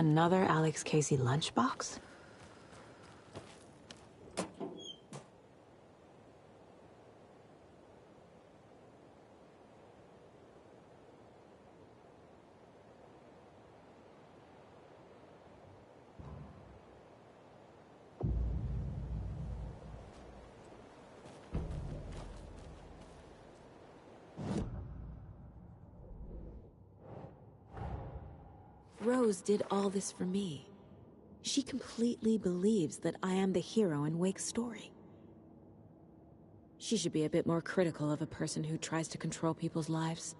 Another Alex Casey lunchbox? Rose did all this for me. She completely believes that I am the hero in Wake's story. She should be a bit more critical of a person who tries to control people's lives.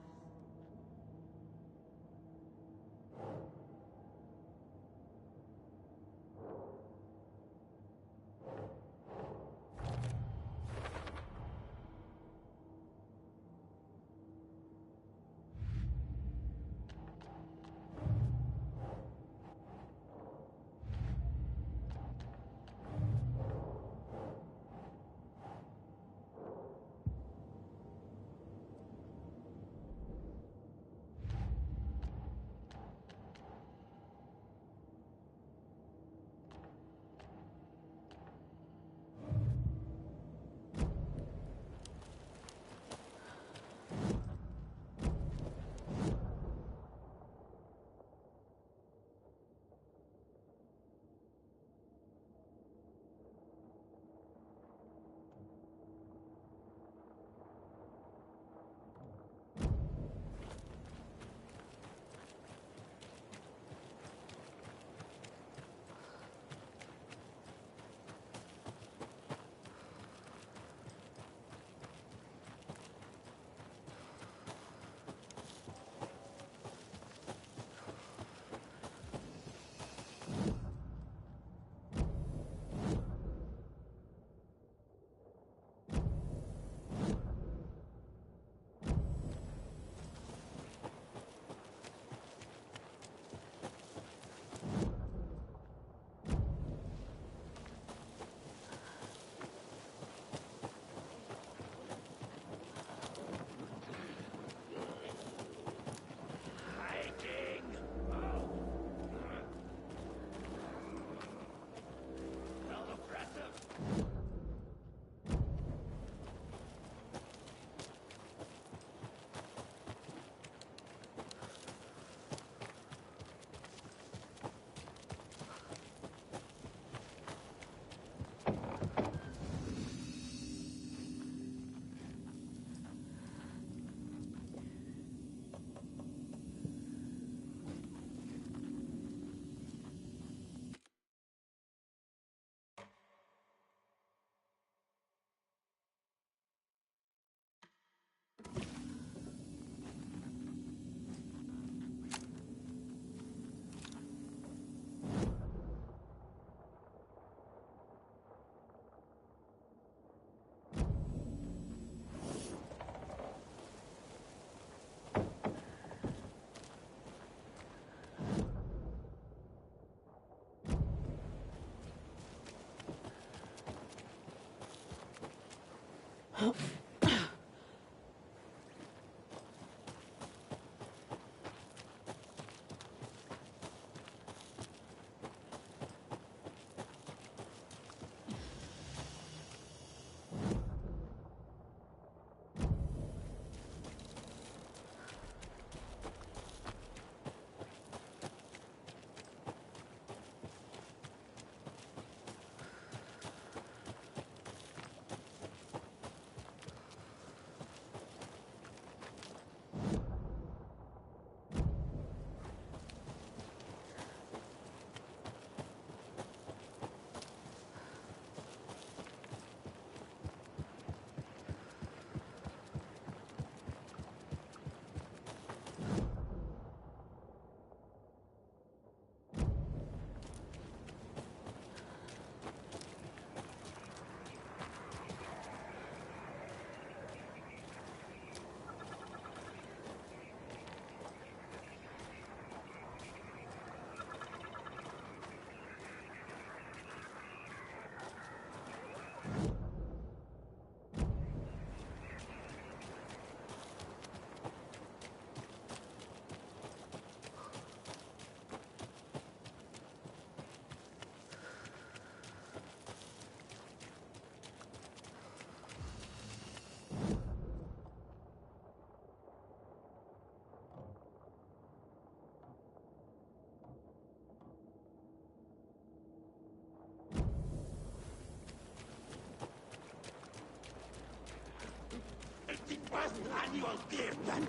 Annual gift and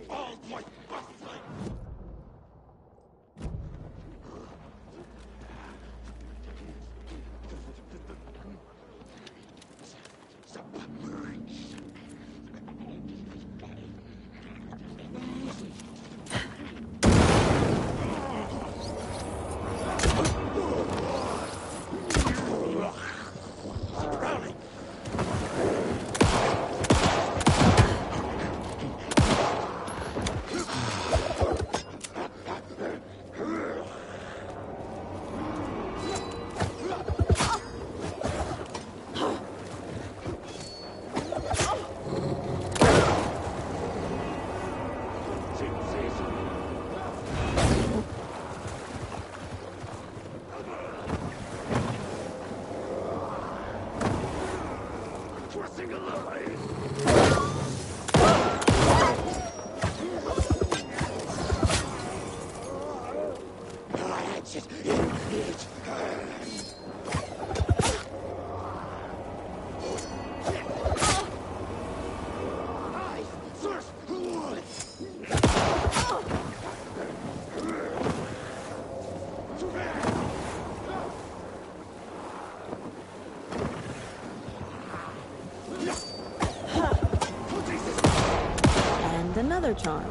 all my birthday. And another charm.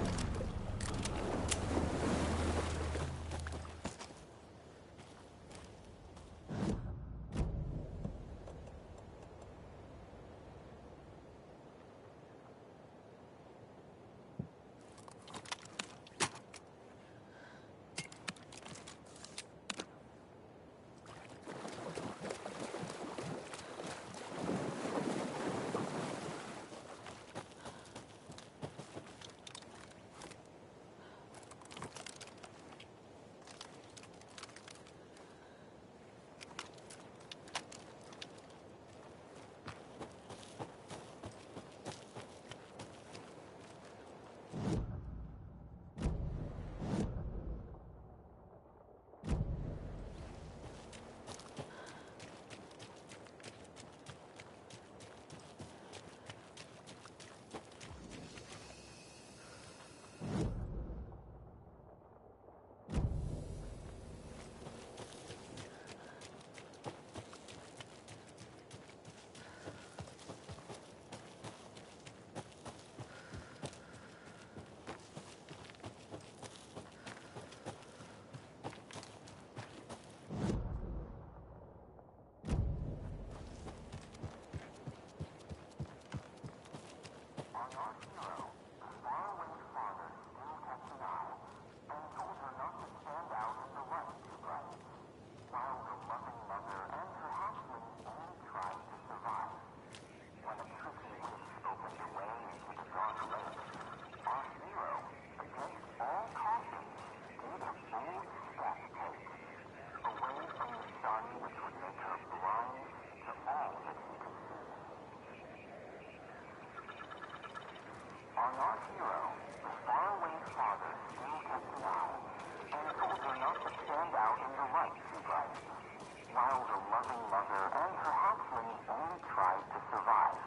while the loving mother and her hatchling only tried to survive.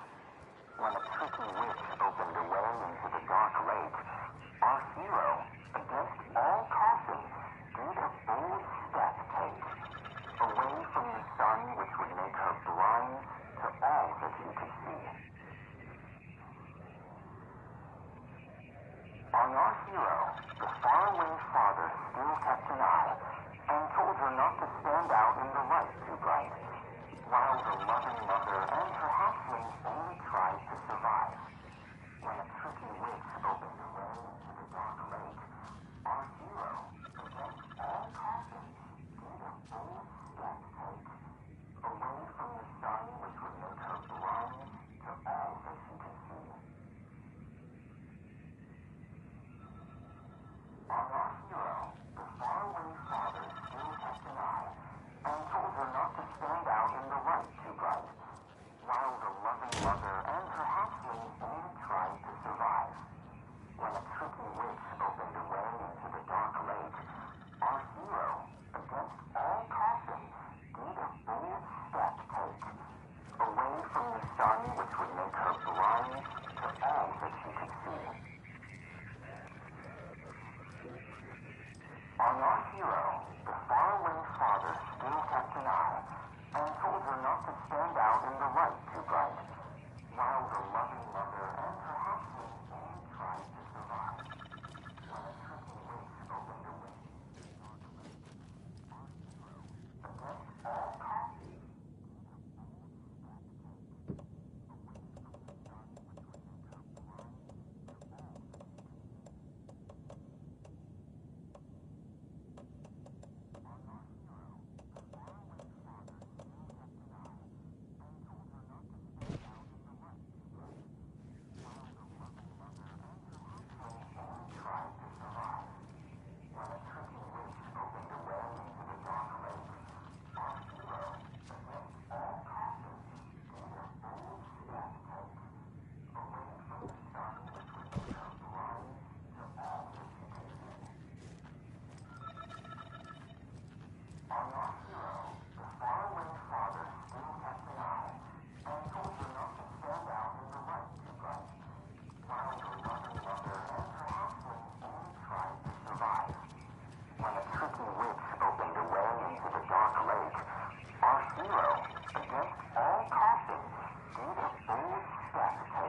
When a tricky witch opened a way into the dark lake, our hero, against all caution, did a bold step take, away from the sun which would make her blind to all that she could see. On our hero, the faraway father still kept an eye, and told her not to stand out in the light too bright, while the loving mother and her hatchling only tried to survive. When a tricky witch opened a way into the dark lake, our hero, against all caution, did a bold step take, away from the sun which would make her blind to all that she could see. On our hero, the faraway father still kept an eye, and told her not to stand out in the light too bright, while the loving mother and her hatchling only tried to survive. When a tricky witch opened a way into the dark lake, our hero, against all caution, did a bold step take, away from the sun which would make her blind to all that she could see. On our hero, the faraway father still kept an eye, and told her not to stand out in the light too bright, while the loving mother and her hatchling only tried to survive. When a tricky witch opened a way into the dark lake, our hero, against all caution, did a bold step take,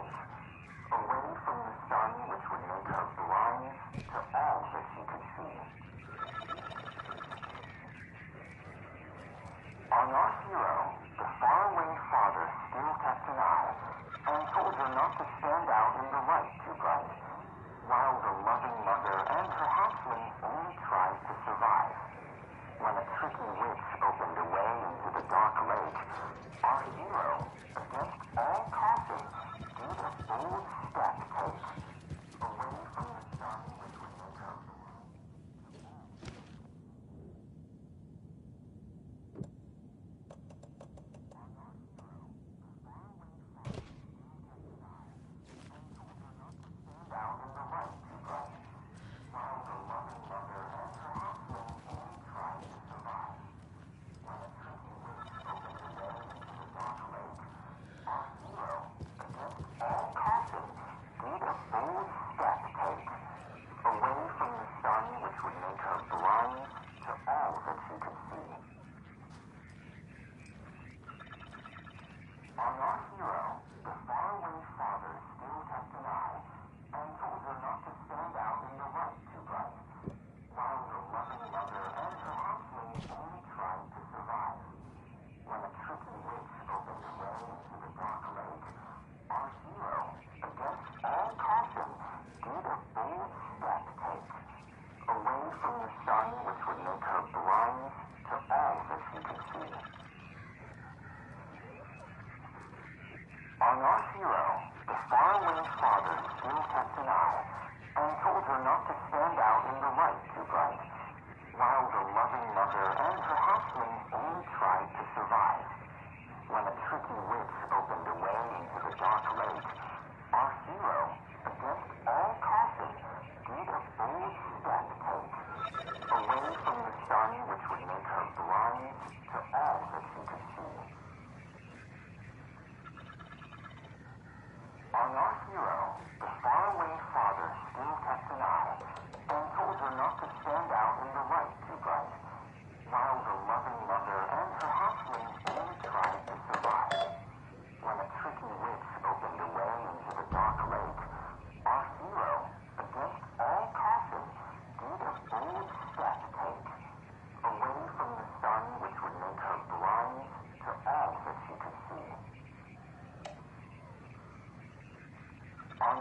away from the sun which would make her blind to all that she could see. On our hero, the faraway father still kept an eye, and told her not to stand out in the light too bright, while the loving mother and her hatchling only tried to survive. When a tricky witch opened a way into the dark lake, our hero, against all caution, did a bold step take, away from the sun which would make her blind. On our hero, the faraway father still kept an eye, and told her not to stand out in the light too bright, while the loving mother and her hatchling only tried to survive. When a tricky witch opened a way into the dark lake, our hero, against all caution, did a bold step take, away from the sun which would make her blind to all that she could see. On our hero, the faraway father still kept an eye, and told her not to stand out in the light too bright, while the loving mother and her hatchling only tried to survive. When a tricky witch opened a way into the dark lake, our hero, against all caution, did a bold step take, away from the sun which would make her blind to all that she could see. On our hero, the faraway father still kept an eye, and told her not to stand out in the light too bright, while the loving mother and her hatchling only tried to survive. When a tricky witch opened a way into the dark lake, our hero, against all caution, did a bold step take, away from the sun which would make her blind to all that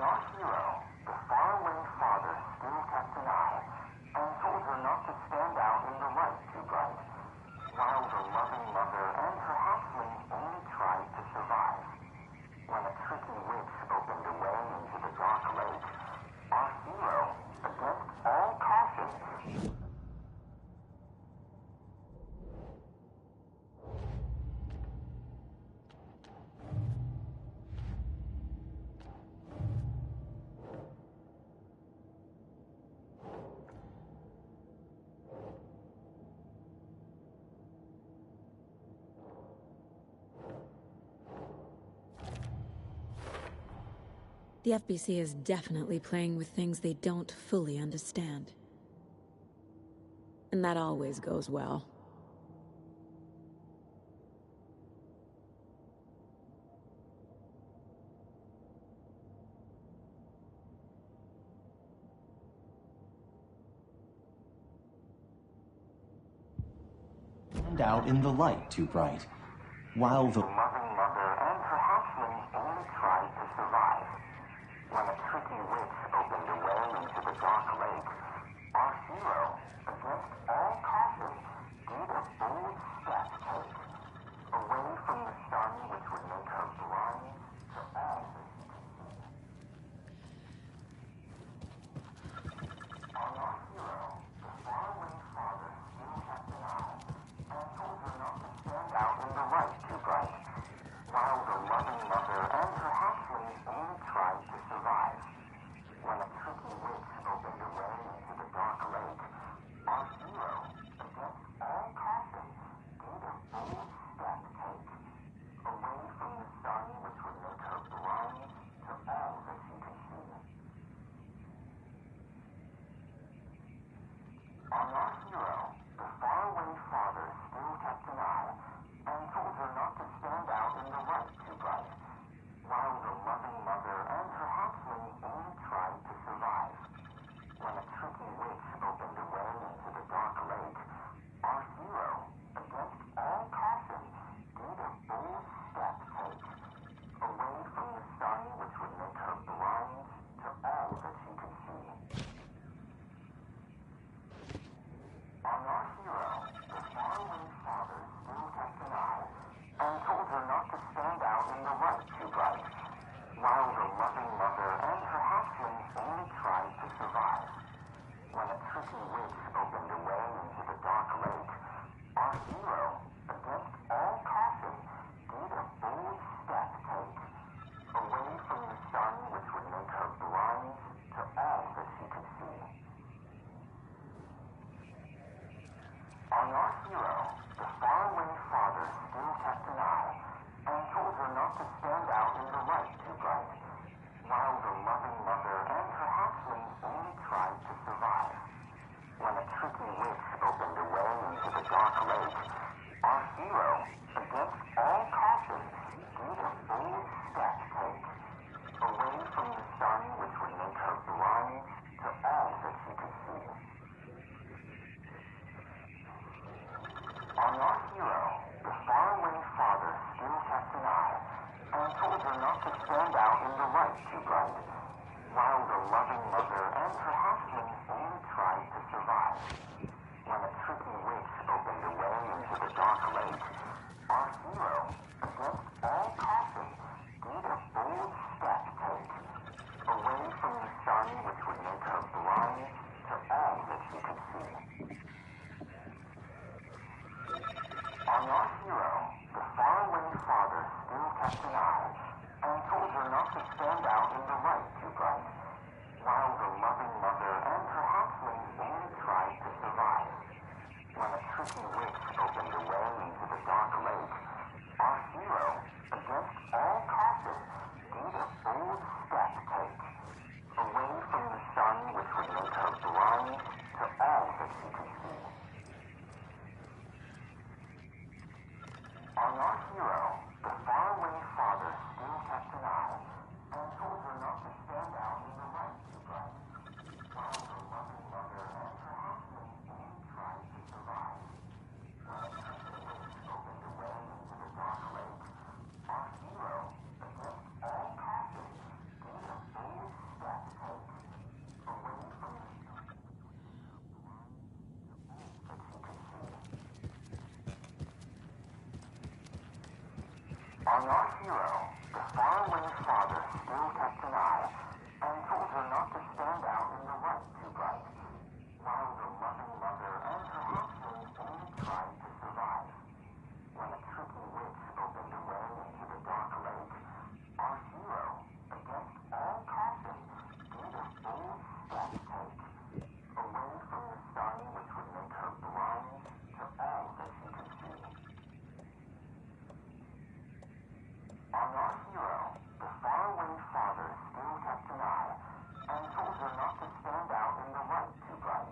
our hero, the faraway father still kept an eye and told her not to stand out in the light too bright, while the loving mother and her hatchlings only tried to survive. When a tricky witch opened a way into the dark lake, our hero, against all caution, The FBC is definitely playing with things they don't fully understand. And that always goes well. And out in the light too bright, while the loving mother and her hatchlings only tried to survive. When a tricky witch opened a way into the dark lake, our hero, against all caution, did a bold step take, away from the sun which would make her blind to all that she could see. On our hero, the faraway father still kept an eye, and told her not to stand out in the light too bright, while the loving mother and her hatchlings only tried to survive. When a tricky witch opened a way into the dark lake, our hero, against all caution, did a bold step take, away from the sun which would make her blind to all that she could see. On our hero, the faraway father still kept an eye, and told her not to stand out in the light too bright, while the loving mother and her hatchlings only tried to survive. When a tricky witch opened a way into the dark lake, our hero, against all caution, did a bold step take, away from the sun which would make her blind to all that she could see. On our hero, the faraway father still kept an eye, and told her not to stand out in the light too bright, while the loving mother and her hatchlings only tried to survive. When a tricky witch opened a way into the dark lake, our hero, against all caution, did a bold step take, away from the sun which would make her blind to all that she could see. On our hero, the faraway father still kept an eye, and told her not to stand out in the light too bright, while the loving mother and her hatchlings only tried to survive. When a tricky witch opened a way into the dark lake, our hero, against all caution, did a bold step take, away from the sun which would make her blind to all that she could see. On our hero, the faraway father still kept an eye, and told her not to stand out in the light too bright, while the loving mother and her hatchlings only tried to survive. When a tricky witch opened a way into the dark lake, our hero, against all caution, did a bold step take, away from the sun which would make her blind to all that she could see. On our hero, the faraway father still kept an eye, and told her not to stand out in the On our hero, the faraway father still kept an eye and told her not to stand out in the light too bright, while the loving mother and her hatchlings only tried to survive. When a tricky witch opened a way into the dark lake, our hero, against all caution, did a bold step take, away from the sun which would make her blind to all that she could see. On our hero, the faraway father still kept an eye and told her not to stand out in the light too bright,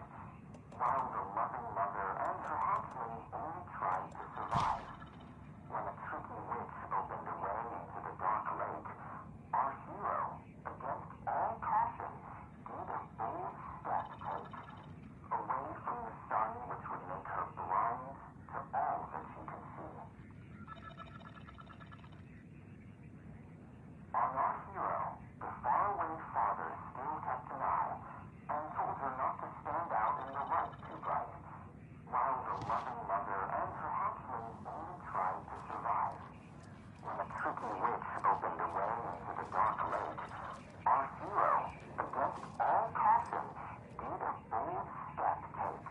while the loving mother and her hatchlings only tried to survive. When a tricky witch opened a way into the dark lake, our hero, against all caution, did a bold step take, away from the sun which would make her blind to all that she could see. On our hero, the faraway father still kept an eye and told her not to stand out in the light too bright, while the loving mother and her hatchlings only tried to survive. When a tricky witch opened a way into the dark lake, our hero, against all caution, did a bold step take,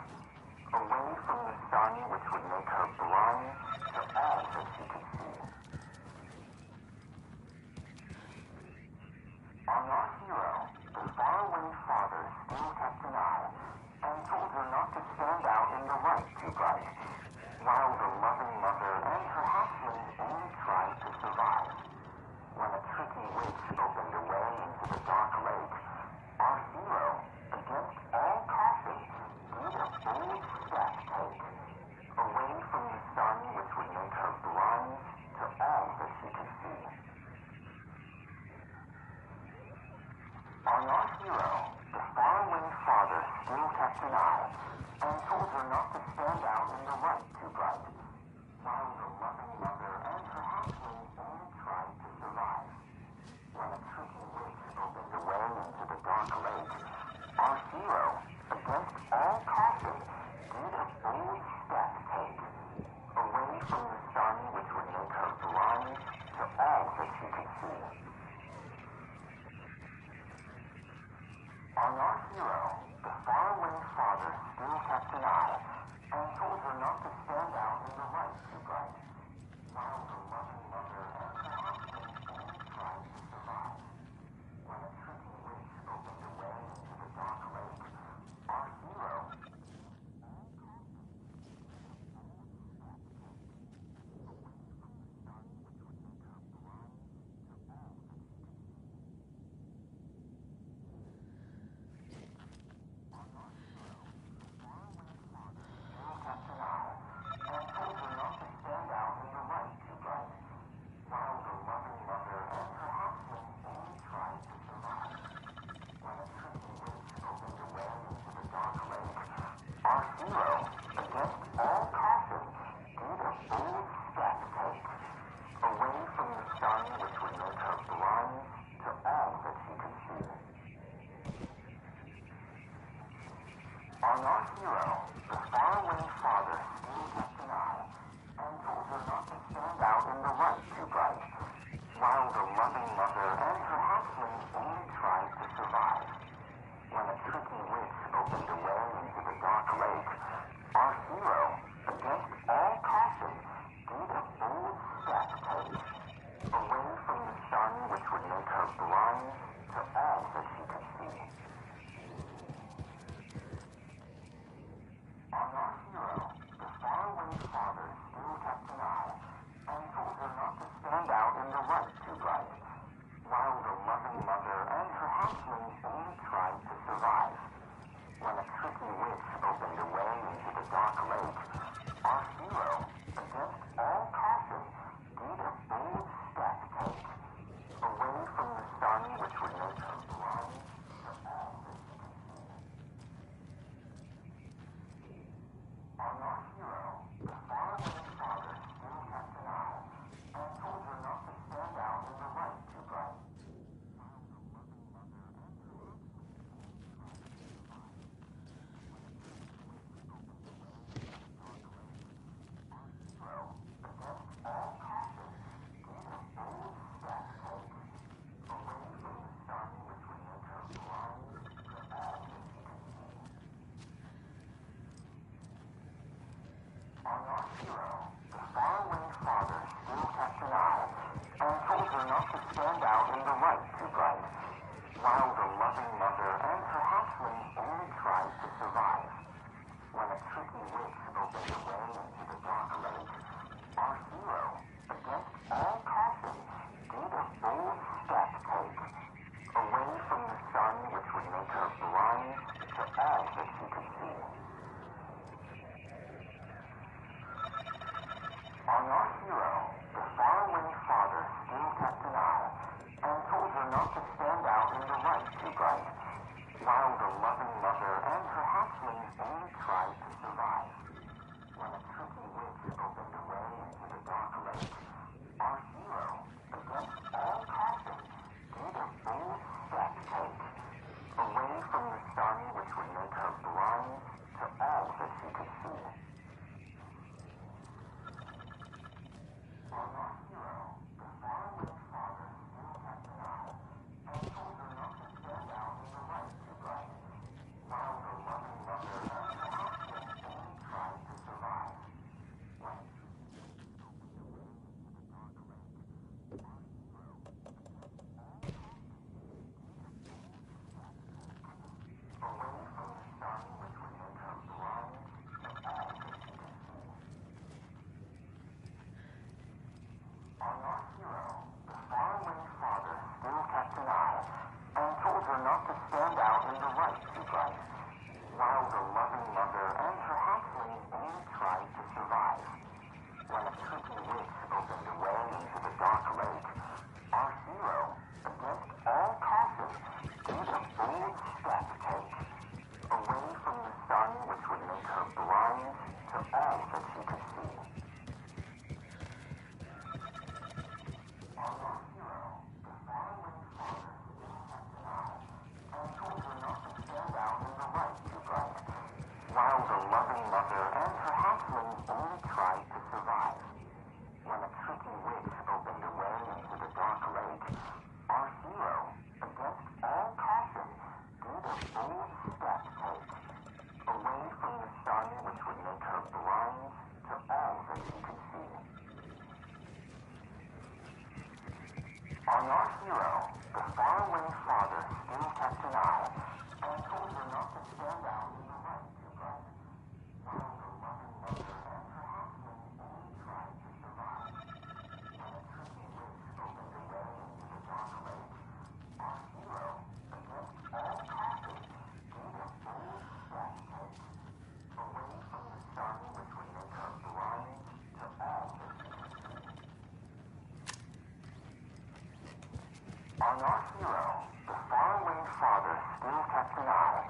away from the sun which would make her blind to all that she could see. On our hero, the faraway father still kept an eye and told her not to stand out in the light too bright, while the loving mother and her hatchlings only tried to survive. When a tricky witch opened a way into the dark lake, our hero, against all caution, did a bold step take, away from the sun which would make her blind to all that she could see. On our hero, the faraway father still kept an eye and told her not to stand out in the light too bright, while the loving mother and her hatchlings only tried to survive. When a tricky witch opened a way into the dark lake, our hero, against all caution, did a bold step take, away from the sun which would make her blind to all that she could see. On our hero, the faraway father still kept an eye and told her not to stand out in the light too bright, while the loving mother and her hatchlings only tried to survive. When a tricky witch opened a way into the dark lake, our hero, kept an eye and told her not to stand out in the light too bright, while stand out in the light too bright, while the loving mother and her hatchling only tries to survive. When a tricky witch opens a way into the dark lake, our hero, against all caution, did a bold step take, away from the sun which would make her blind to all that she could see. On our hero, the faraway father still kept an eye, and told her not to stand out in the light too bright, while the loving mother and her hatchlings only tried to survive. When a tricky witch opened a way into the dark lake, our hero, against all caution, did a bold step take, away from the sun which would make her blind to all that she could see. On our hero, the faraway father still kept an eye, and told her not to stand out in the light too bright, while the loving mother and her hatchlings only tried to survive. When away from the sun which would make her blind to all that she could see. On our hero, the faraway father still kept an eye, and told her not to stand out in the light too bright, while the loving mother and her hatchlings only tried to survive. When a tricky witch opened a way into the dark lake, our hero, against all caution, did a bold step take, away from the sun which would make her blind to all that she could see. On our hero, the faraway father still kept an eye, and told her not to stand out in the light too bright, while the loving mother and her hatchlings only tried to survive. When a tricky witch opened a way into the dark lake, our hero, against all caution, did a bold step take, away from the sun which would make her blind to all that she could see. On our hero, the faraway father still kept an eye, and told her not to stand out in the light too bright, while the loving mother and her hatchlings only tried to survive. When a tricky witch opened a way into the dark lake, our hero, against all caution, did a bold step take, away from the sun which would make her blind to all that she could see. On our hero, the faraway father still kept an eye,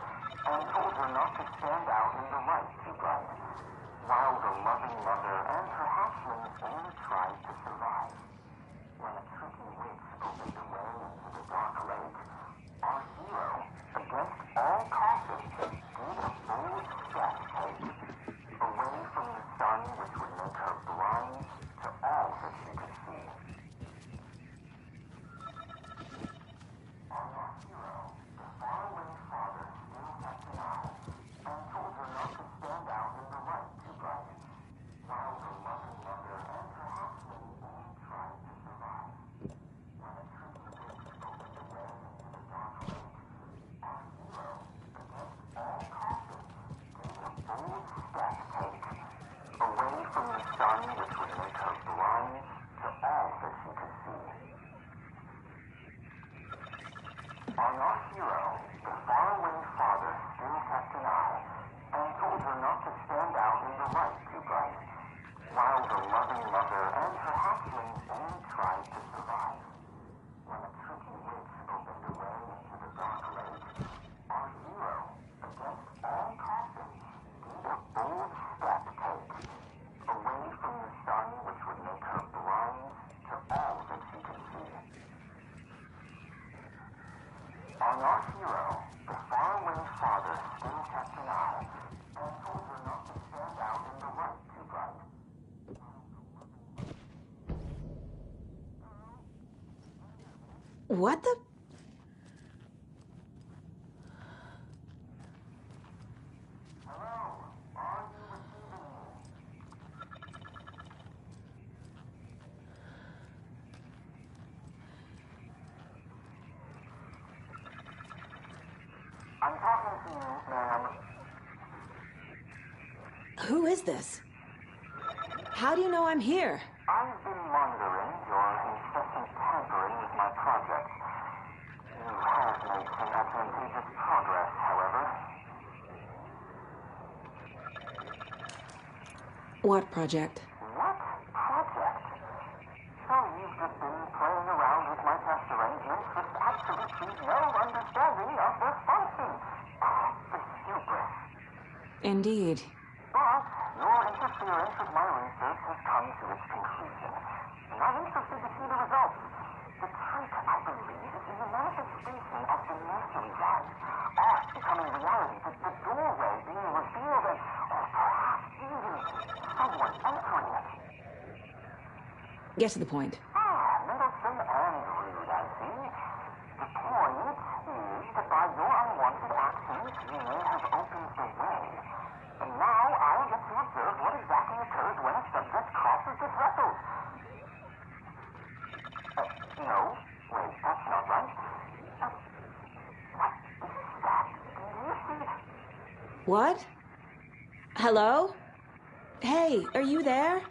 and told her not to stand out in the light too bright, while the loving mother and her hatchlings only tried to survive. When a tricky witch opened a way into the dark lake, our hero, against all caution, did a bold step take, away from the sun which would make her blind to all that she could see. On our hero, the faraway father still kept an eye, and told her not to stand out in the light too bright, while the loving mother and her hatchlings only tried to survive. When a tricky witch opened a way into the dark lake, our hero, against all caution, did a bold step take, away from the sun which would make her blind to all that she could see. On our hero, the faraway father still kept an eye, and told her not to stand out in the light too bright, while the loving mother and her hatchlings only tried to survive. When a tricky witch opened a way into the dark lake, our hero, against all caution, did a bold step take, away from the sun which would make her blind to all that she could see. On our hero, the faraway father still kept an eye, and told her not to stand out in the light too bright. What the? Hello, are you receiving me? ma'am. Who is this? How do you know I'm here? I've been monitoring your incessant tampering with my project. You have made some advantageous progress, however. What project? What project? So you've just been playing around with my test arrangements with absolutely no understanding of their function. The hubris. Indeed. But your interference with my research has come to its conclusion, and I'm interested to see the results. The trick, I believe, is in the manifestation of the nursery rhyme. Art becoming reality, the doorway being revealed, and perhaps even someone entering it. Get to the point. Middleton and rude, I see. The point is that by your unwanted actions, you may have opened the way. And now I'll get to observe what exactly occurs when a subject crosses the threshold. No. Wait, that's not right. What is that? Do you see? What? Hello? Hey, are you there?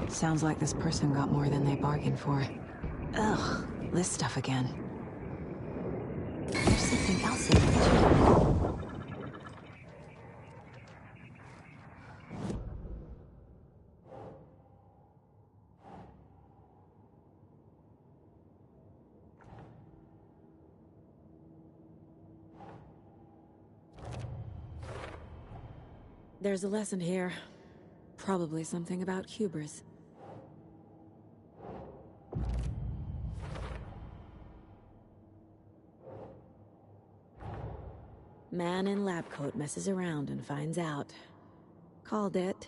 Sounds like this person got more than they bargained for. Ugh, this stuff again. There's something else in there, too. There's a lesson here. Probably something about hubris. Man in lab coat messes around and finds out. Called it.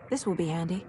This will be handy.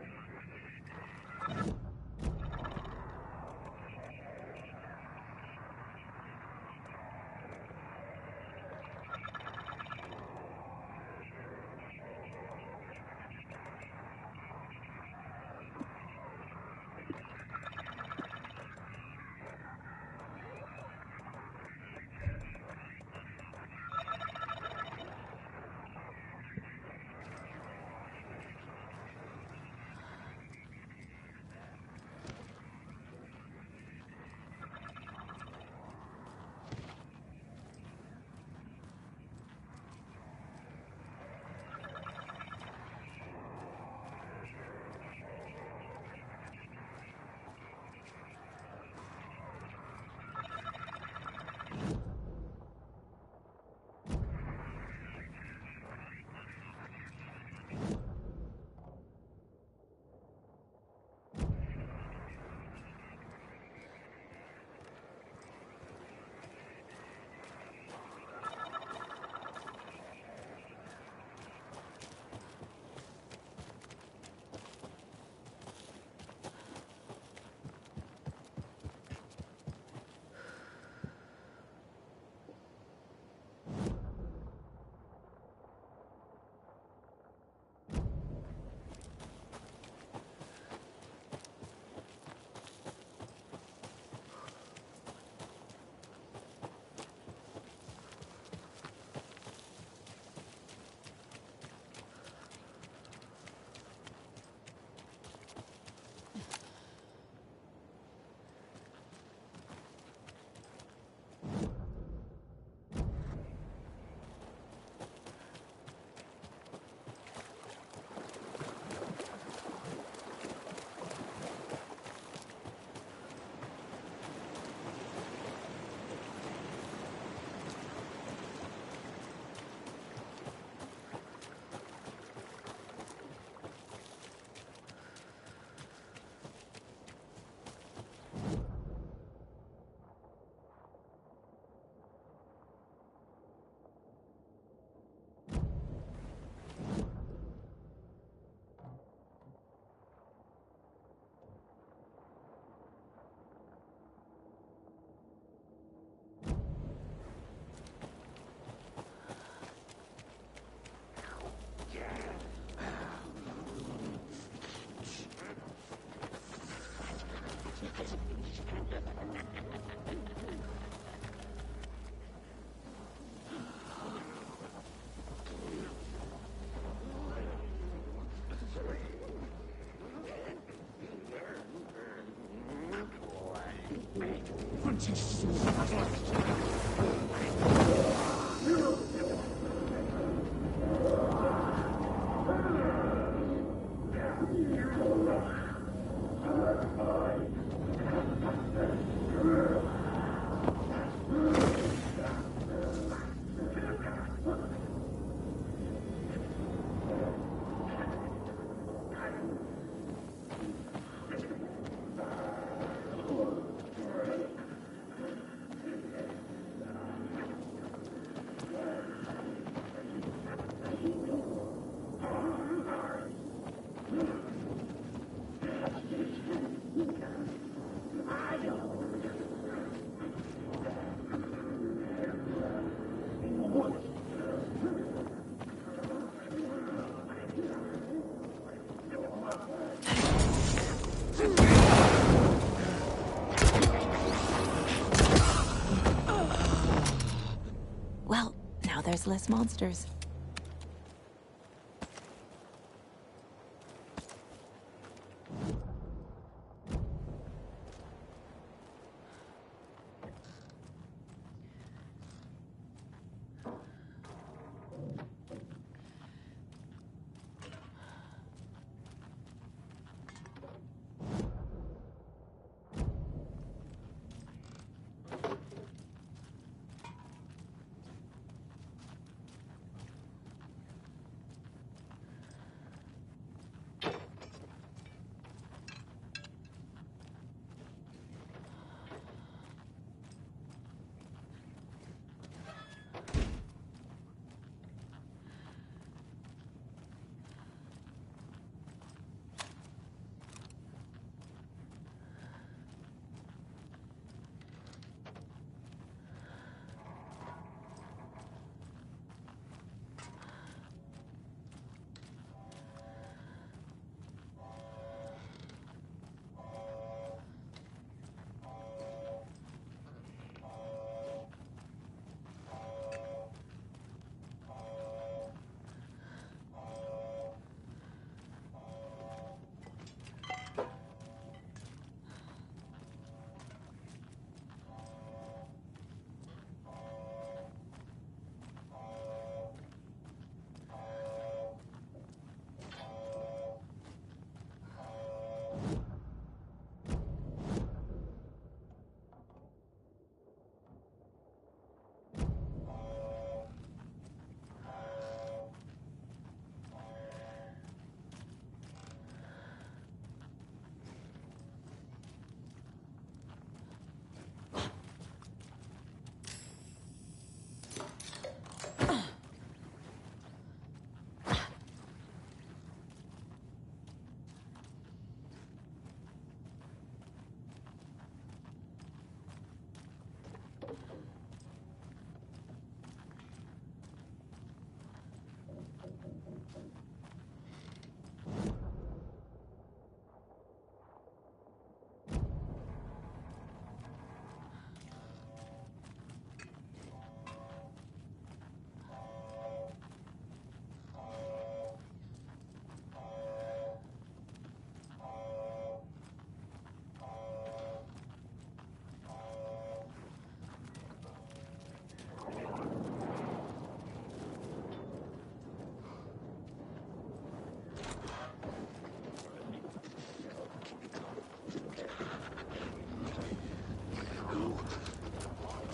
Well, now there's less monsters.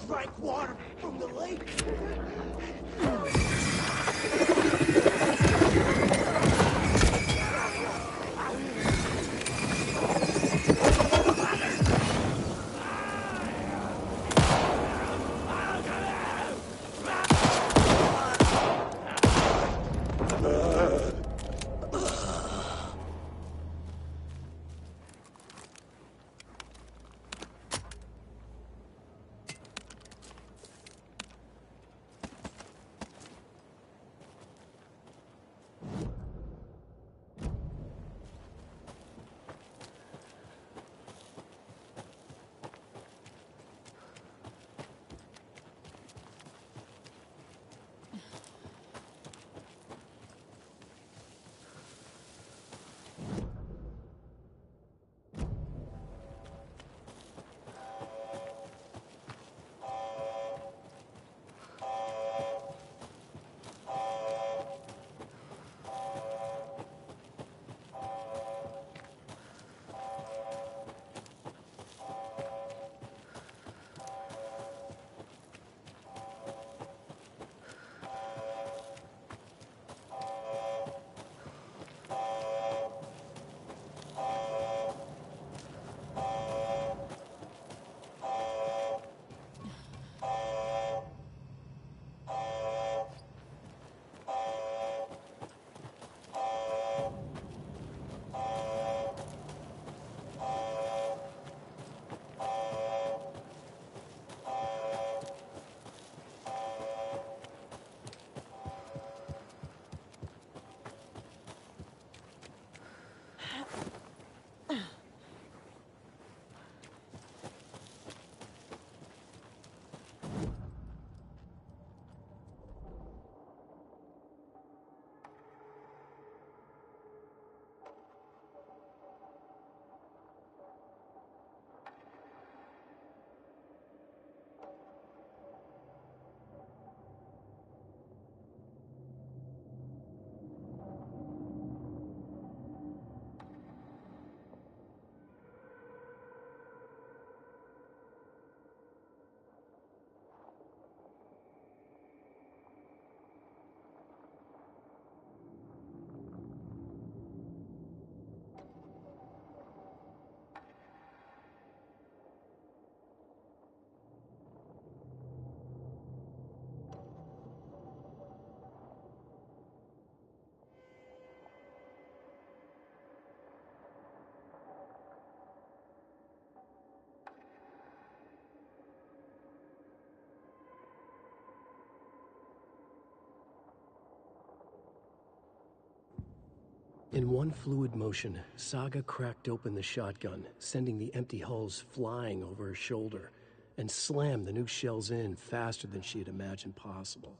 Drank water from the lake. In one fluid motion, Saga cracked open the shotgun, sending the empty hulls flying over her shoulder, and slammed the new shells in faster than she had imagined possible.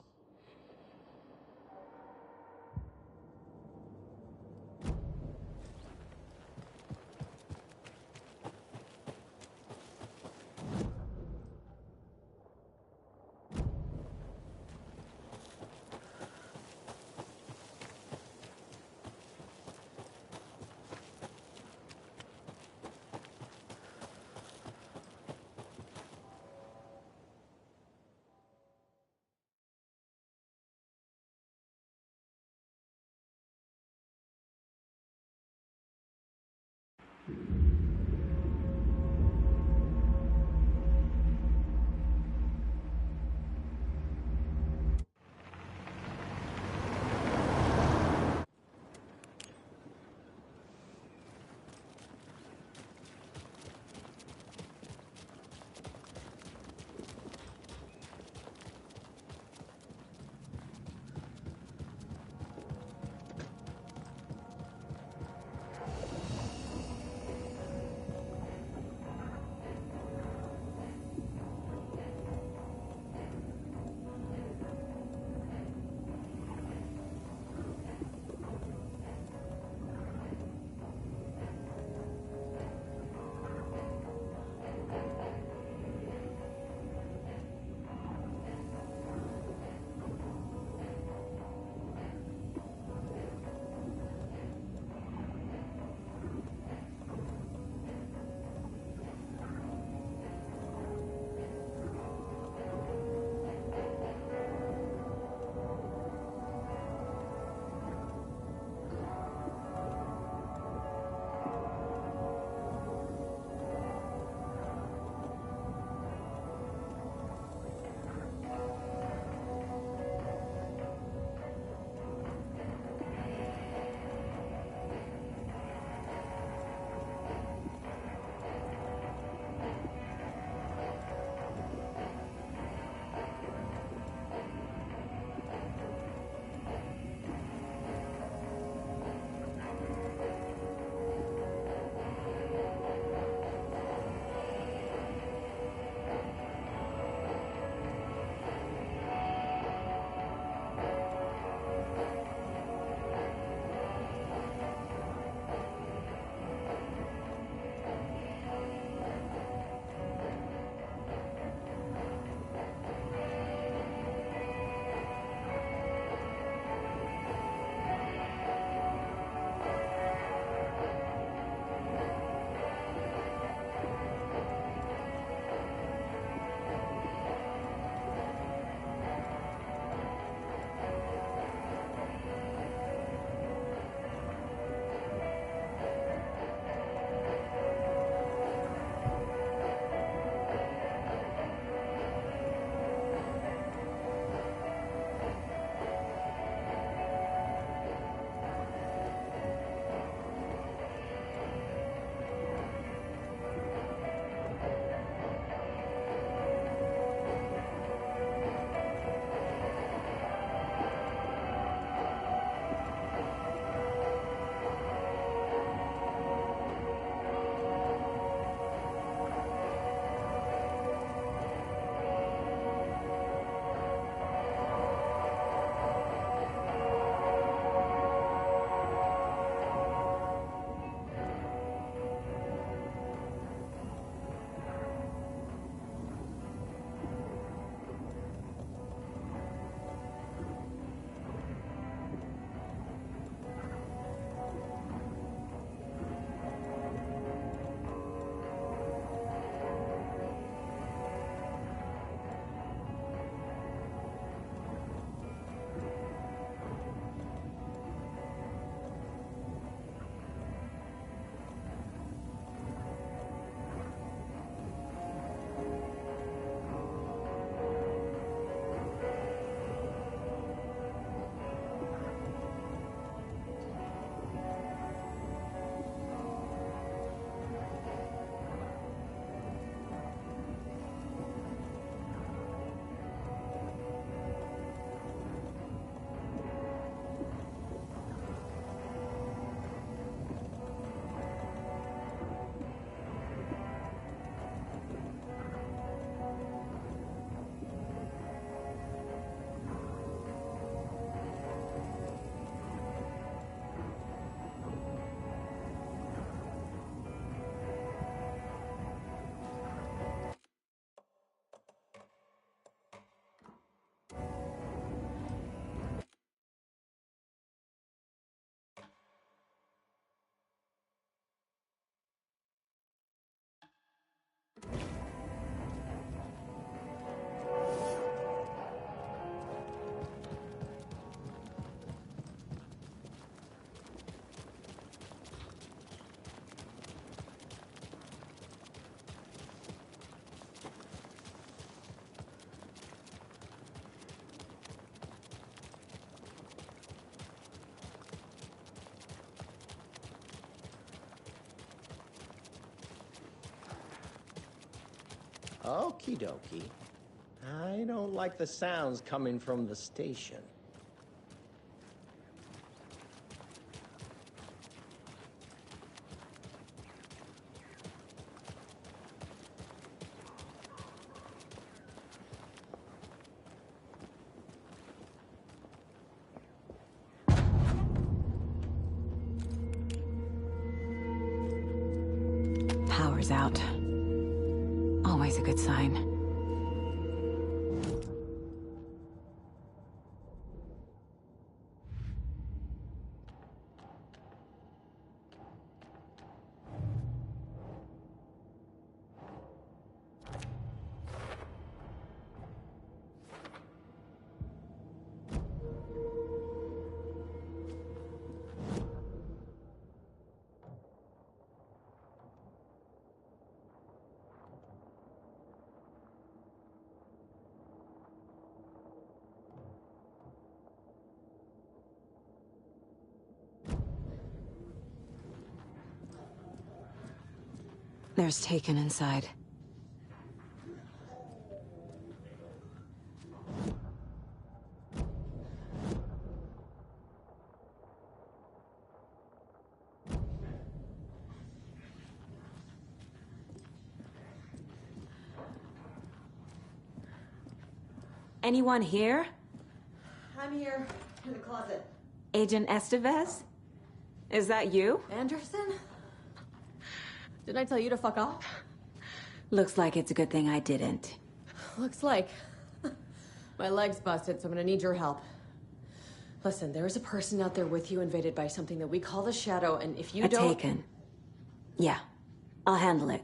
Okie dokie. I don't like the sounds coming from the station. Power's out. Always a good sign. There's Taken inside. Anyone here? I'm here, in the closet. Agent Estevez? Is that you? Anderson? Didn't I tell you to fuck off? Looks like it's a good thing I didn't. Looks like. My leg's busted, so I'm gonna need your help. Listen, there is a person out there with you invaded by something that we call the Shadow, and if you don't... Taken. Yeah, I'll handle it.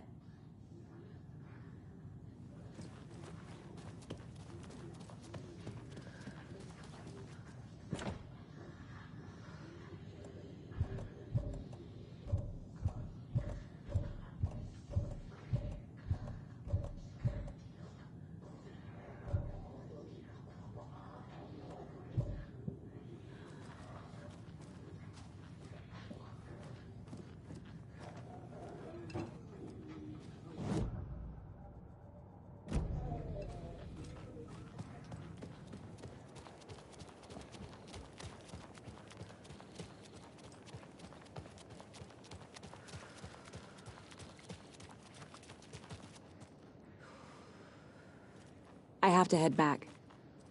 I have to head back.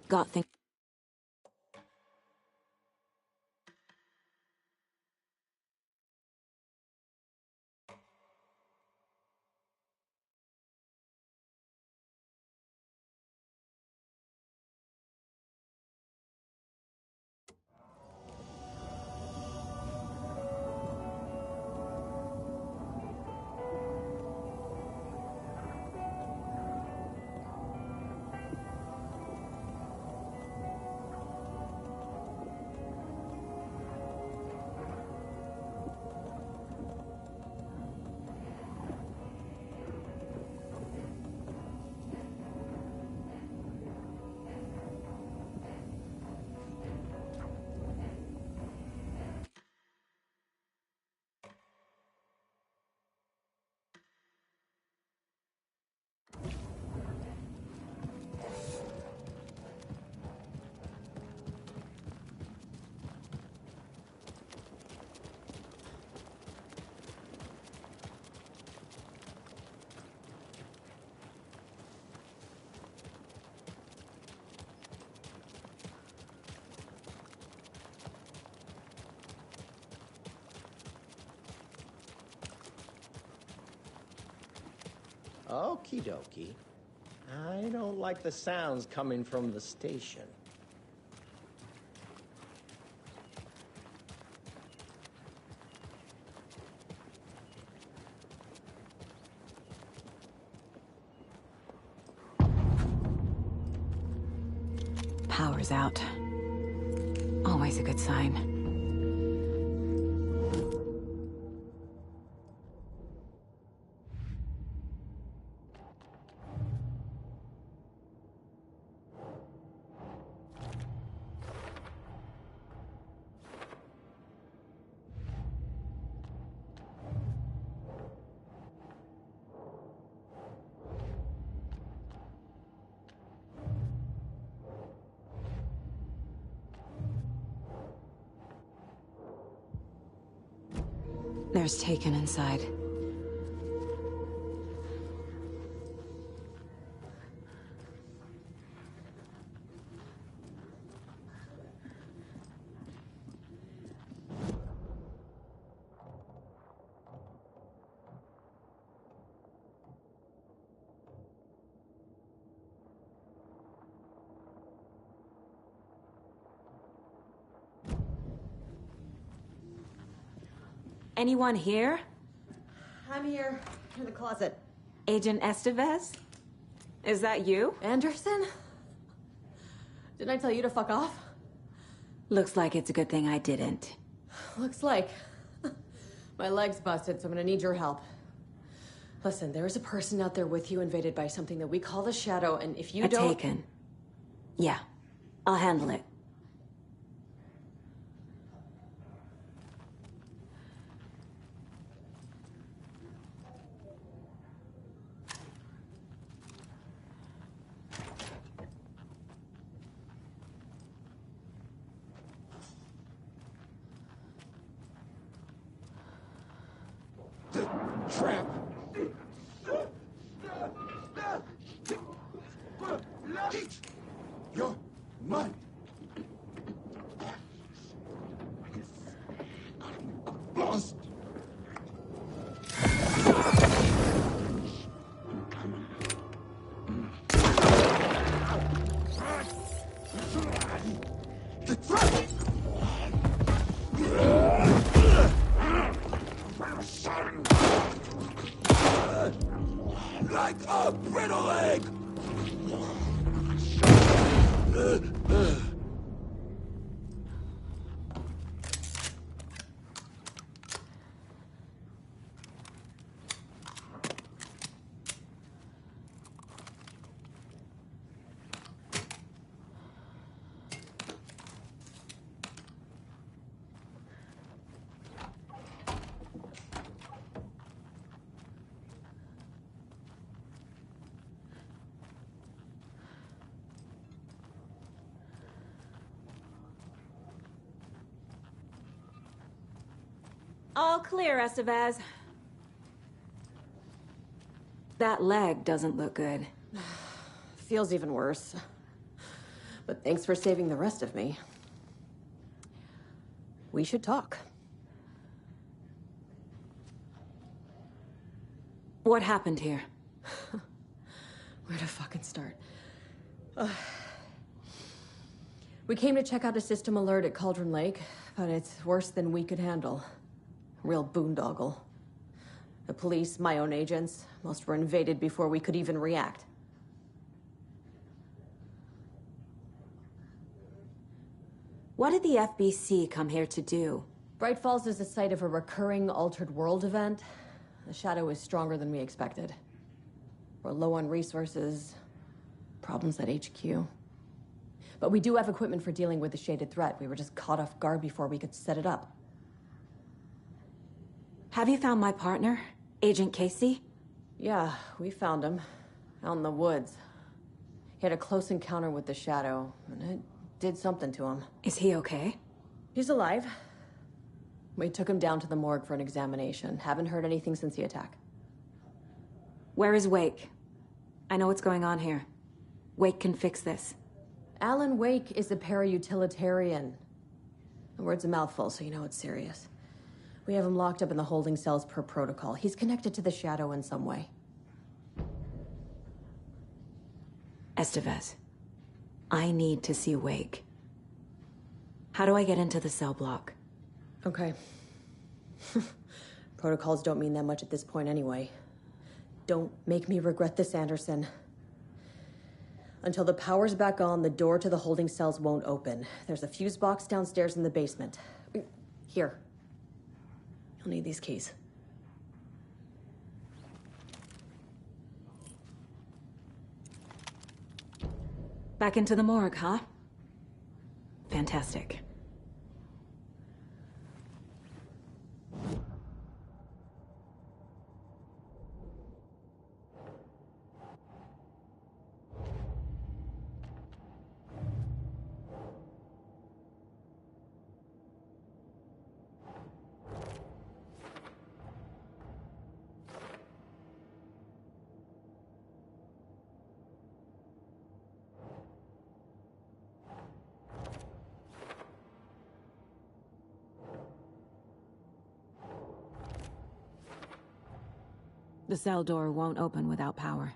Got things. Okie dokie. I don't like the sounds coming from the station. Power's out. Always a good sign. There's Taken inside. Anyone here? I'm here, in the closet. Agent Estevez? Is that you? Anderson? Didn't I tell you to fuck off? Looks like it's a good thing I didn't. Looks like. My leg's busted, so I'm gonna need your help. Listen, there is a person out there with you invaded by something that we call the Shadow, and if you don't... Taken. Yeah, I'll handle it. Trap! Your money! Lost! The trap! Like a brittle egg! All clear, Estevez. That leg doesn't look good. Feels even worse. But thanks for saving the rest of me. We should talk. What happened here? Where to fucking start? We came to check out a system alert at Cauldron Lake, but it's worse than we could handle. Real boondoggle. The police, my own agents, most were invaded before we could even react. What did the FBC come here to do? Bright Falls is the site of a recurring Altered World event. The Shadow is stronger than we expected. We're low on resources, problems at HQ. But we do have equipment for dealing with the shaded threat. We were just caught off guard before we could set it up. Have you found my partner, Agent Casey? Yeah, we found him. Out in the woods. He had a close encounter with the Shadow, and it did something to him. Is he okay? He's alive. We took him down to the morgue for an examination. Haven't heard anything since the attack. Where is Wake? I know what's going on here. Wake can fix this. Alan Wake is a para-utilitarian. The word's a mouthful, so you know it's serious. We have him locked up in the holding cells per protocol. He's connected to the Shadow in some way. Estevez, I need to see Wake. How do I get into the cell block? Okay. Protocols don't mean that much at this point anyway. Don't make me regret this, Anderson. Until the power's back on, the door to the holding cells won't open. There's a fuse box downstairs in the basement. Here. You'll need these keys. Back into the morgue, huh? Fantastic. The cell door won't open without power.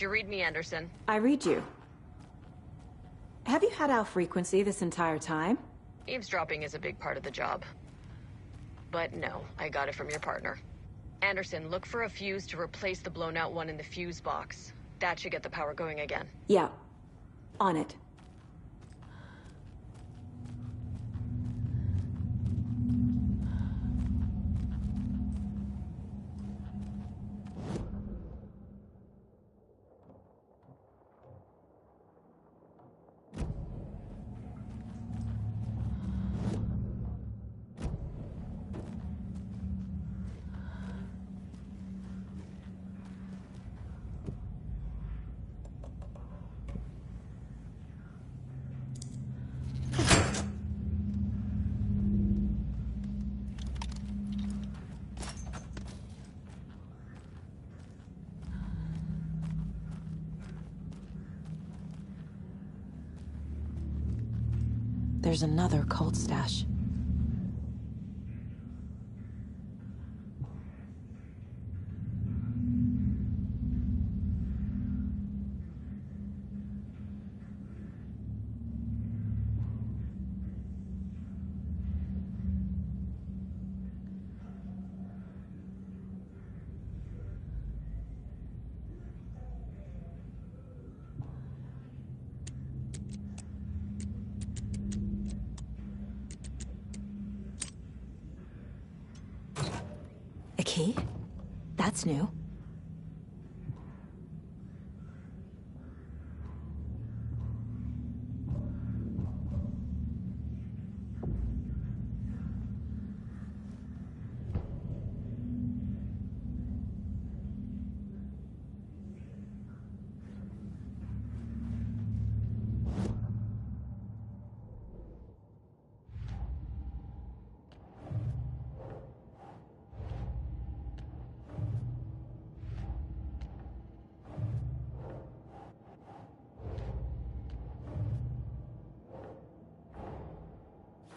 Do you read me, Anderson? I read you. Have you had Al frequency this entire time? Eavesdropping is a big part of the job. But no, I got it from your partner. Anderson, look for a fuse to replace the blown out one in the fuse box. That should get the power going again. Yeah. On it. There's another cult stash. A key? That's new.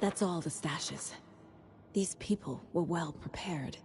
That's all the stashes. These people were well prepared.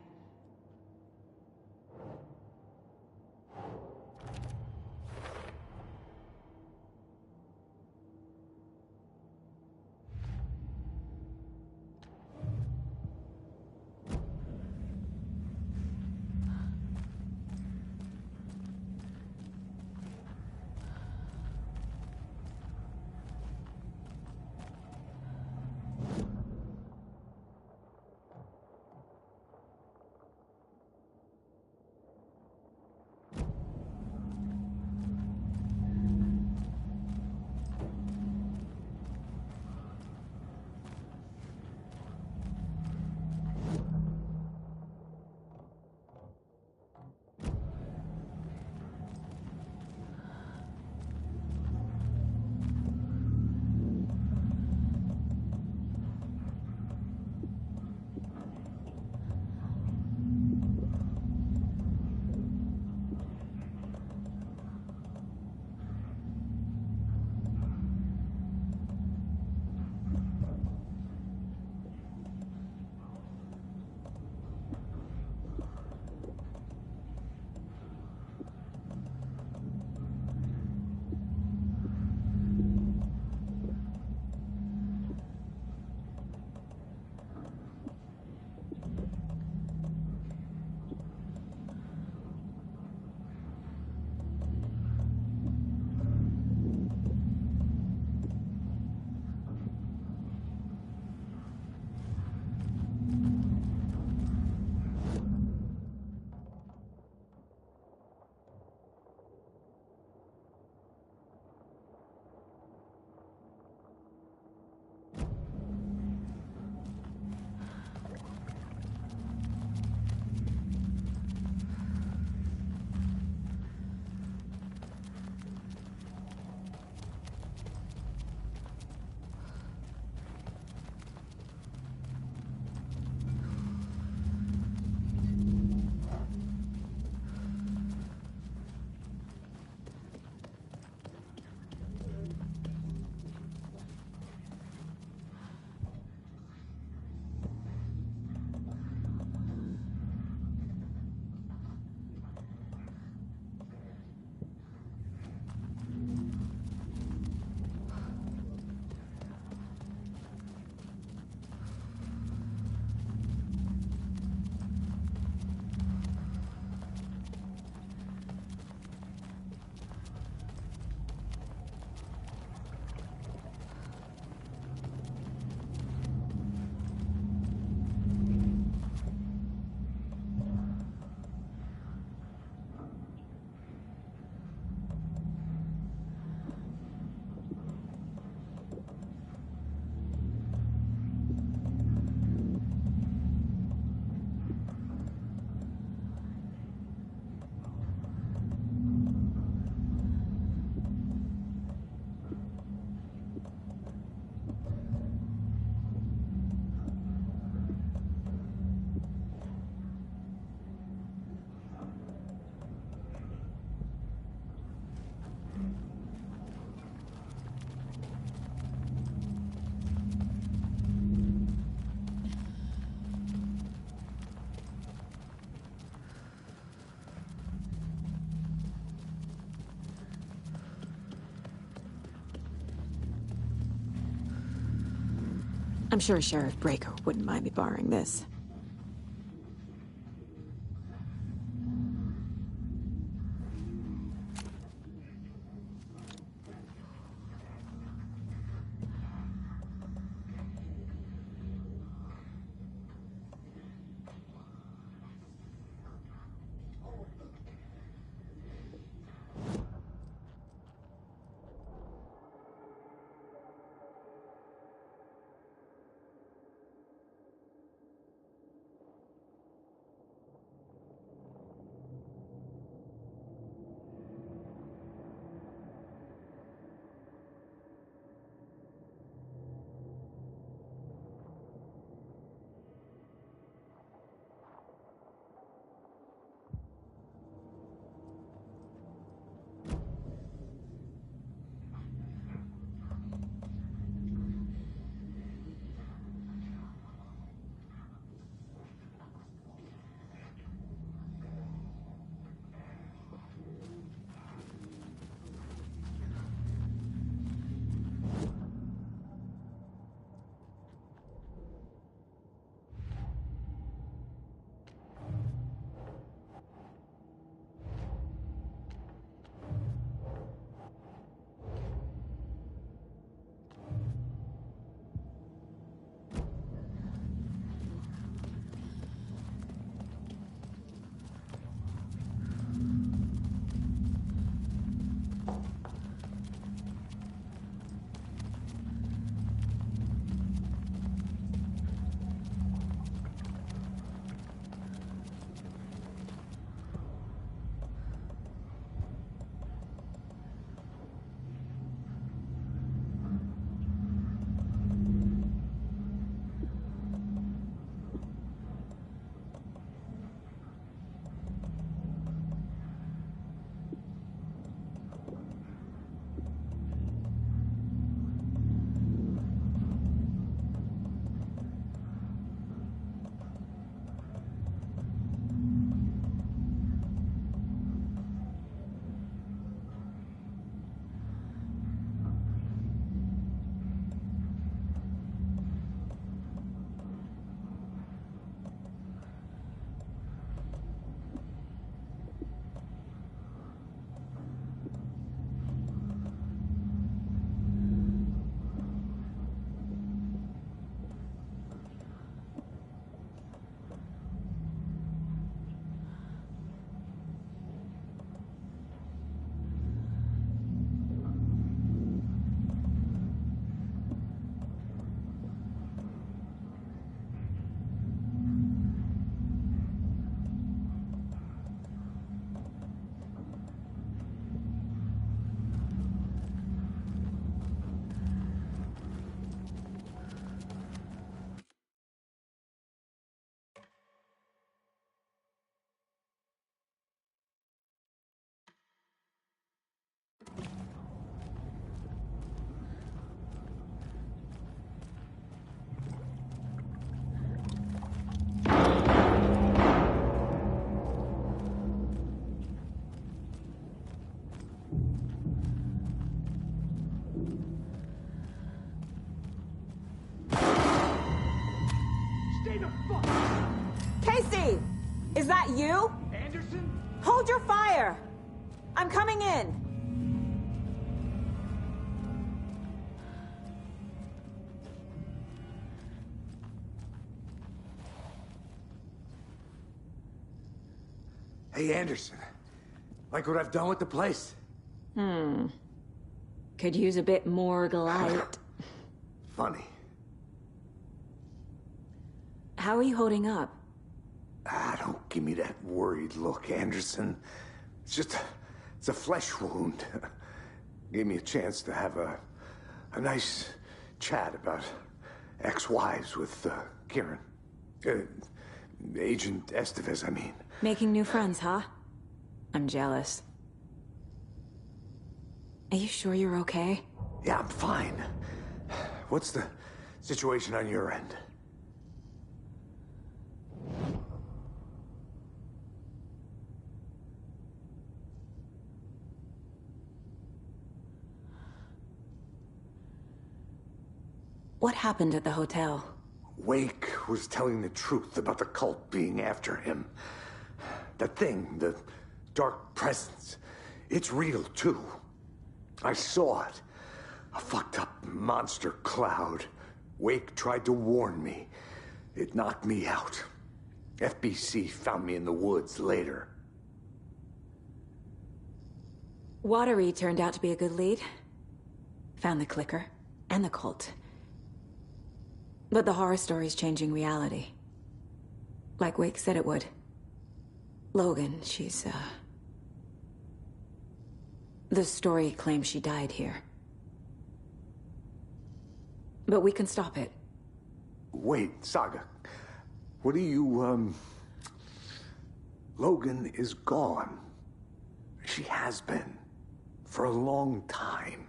I'm sure Sheriff Breaker wouldn't mind me borrowing this. Casey! Is that you? Anderson? Hold your fire! I'm coming in! Hey, Anderson. Like what I've done with the place? Could use a bit more light. Funny. How are you holding up? Don't give me that worried look, Anderson. It's a flesh wound. Gave me a chance to have a nice chat about ex-wives with Kieran. Agent Estevez, I mean. Making new friends, huh? I'm jealous. Are you sure you're okay? Yeah, I'm fine. What's the situation on your end? What happened at the hotel? Wake was telling the truth about the cult being after him. That thing, the dark presence, it's real too. I saw it. A fucked up monster cloud. Wake tried to warn me. It knocked me out. FBC found me in the woods later. Watery turned out to be a good lead. Found the clicker and the cult. But the horror story's changing reality. Like Wake said it would. Logan, she's, the story claims she died here. But we can stop it. Wait, Saga. What do you, Logan is gone. She has been. For a long time.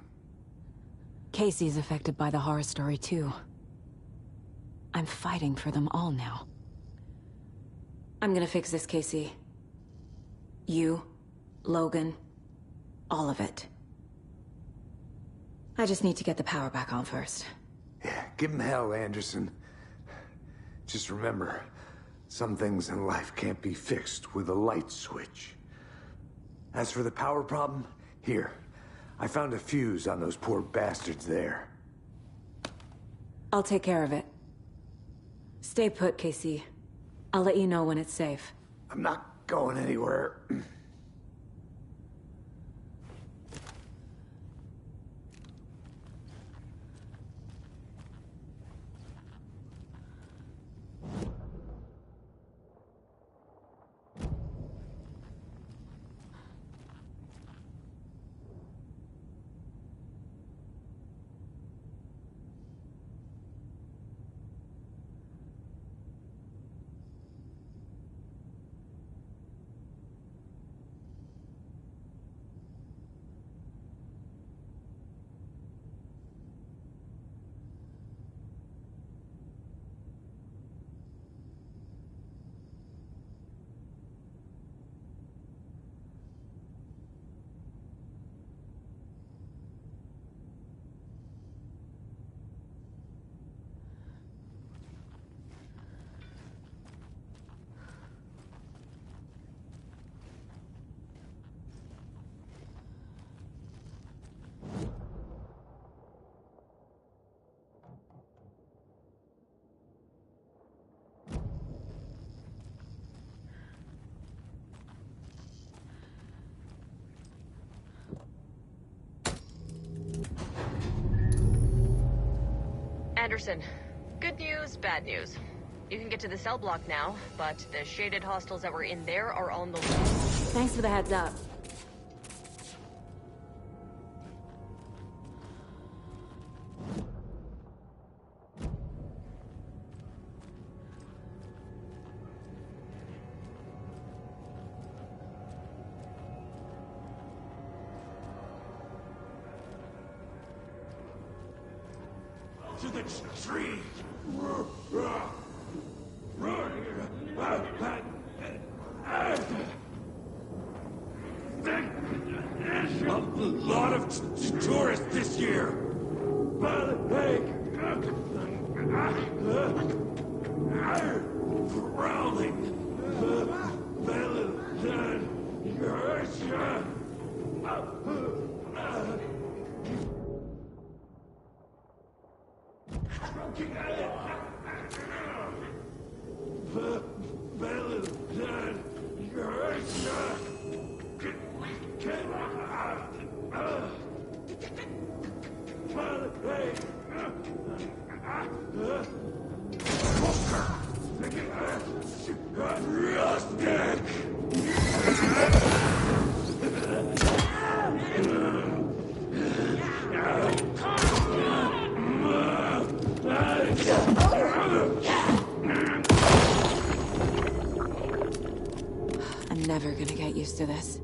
Casey's affected by the horror story, too. I'm fighting for them all now. I'm gonna fix this, Casey. You, Logan, all of it. I just need to get the power back on first. Yeah, give him hell, Anderson. Just remember, some things in life can't be fixed with a light switch. As for the power problem, here. I found a fuse on those poor bastards there. I'll take care of it. Stay put, Casey. I'll let you know when it's safe. I'm not going anywhere. Anderson, good news, bad news. You can get to the cell block now, but the shaded hostiles that were in there are on the loose. Thanks for the heads up. To the tree! A lot of tourists this year! Growling! I'm never gonna get used to this.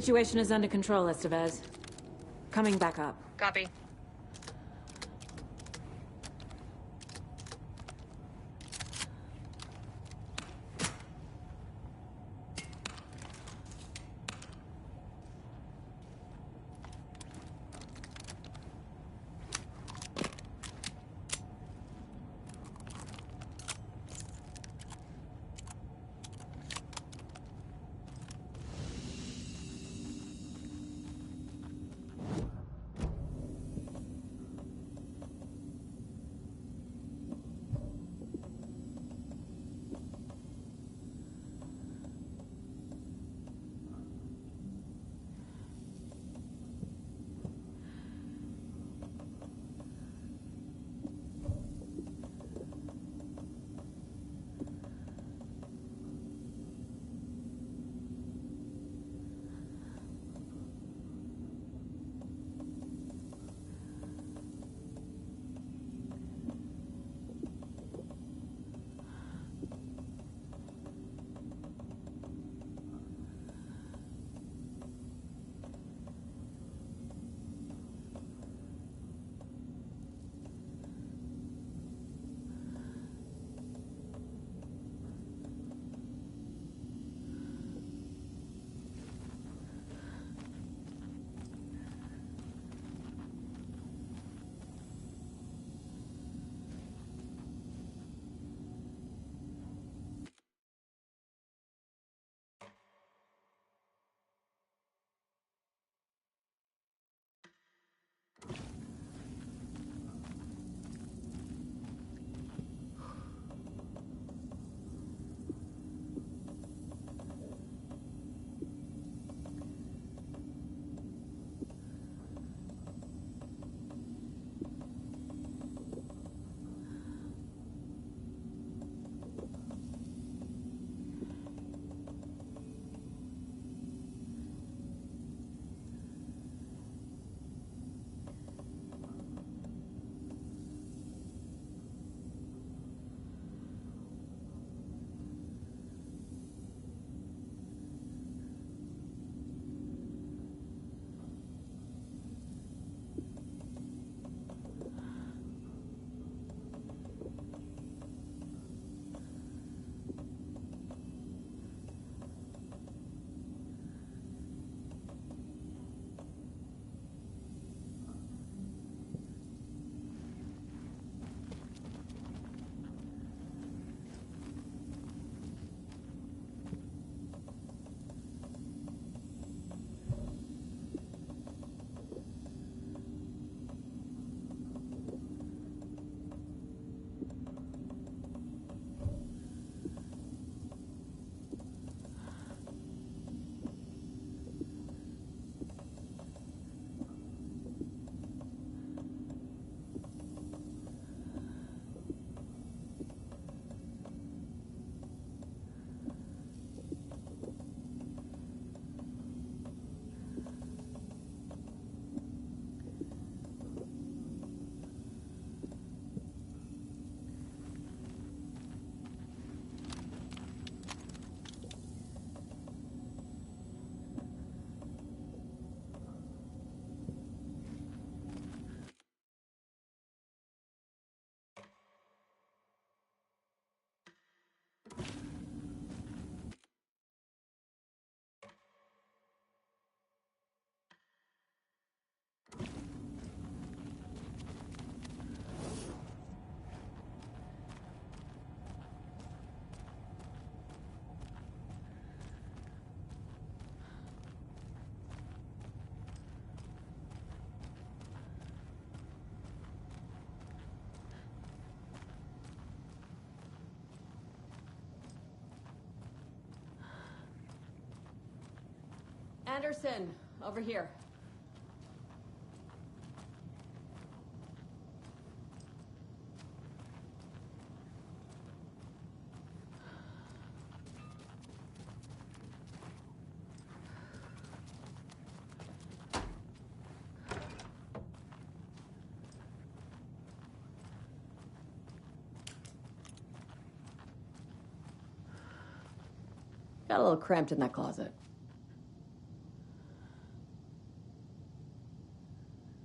Situation is under control, Estevez. Coming back up. Copy. Anderson, over here. Got a little cramped in that closet.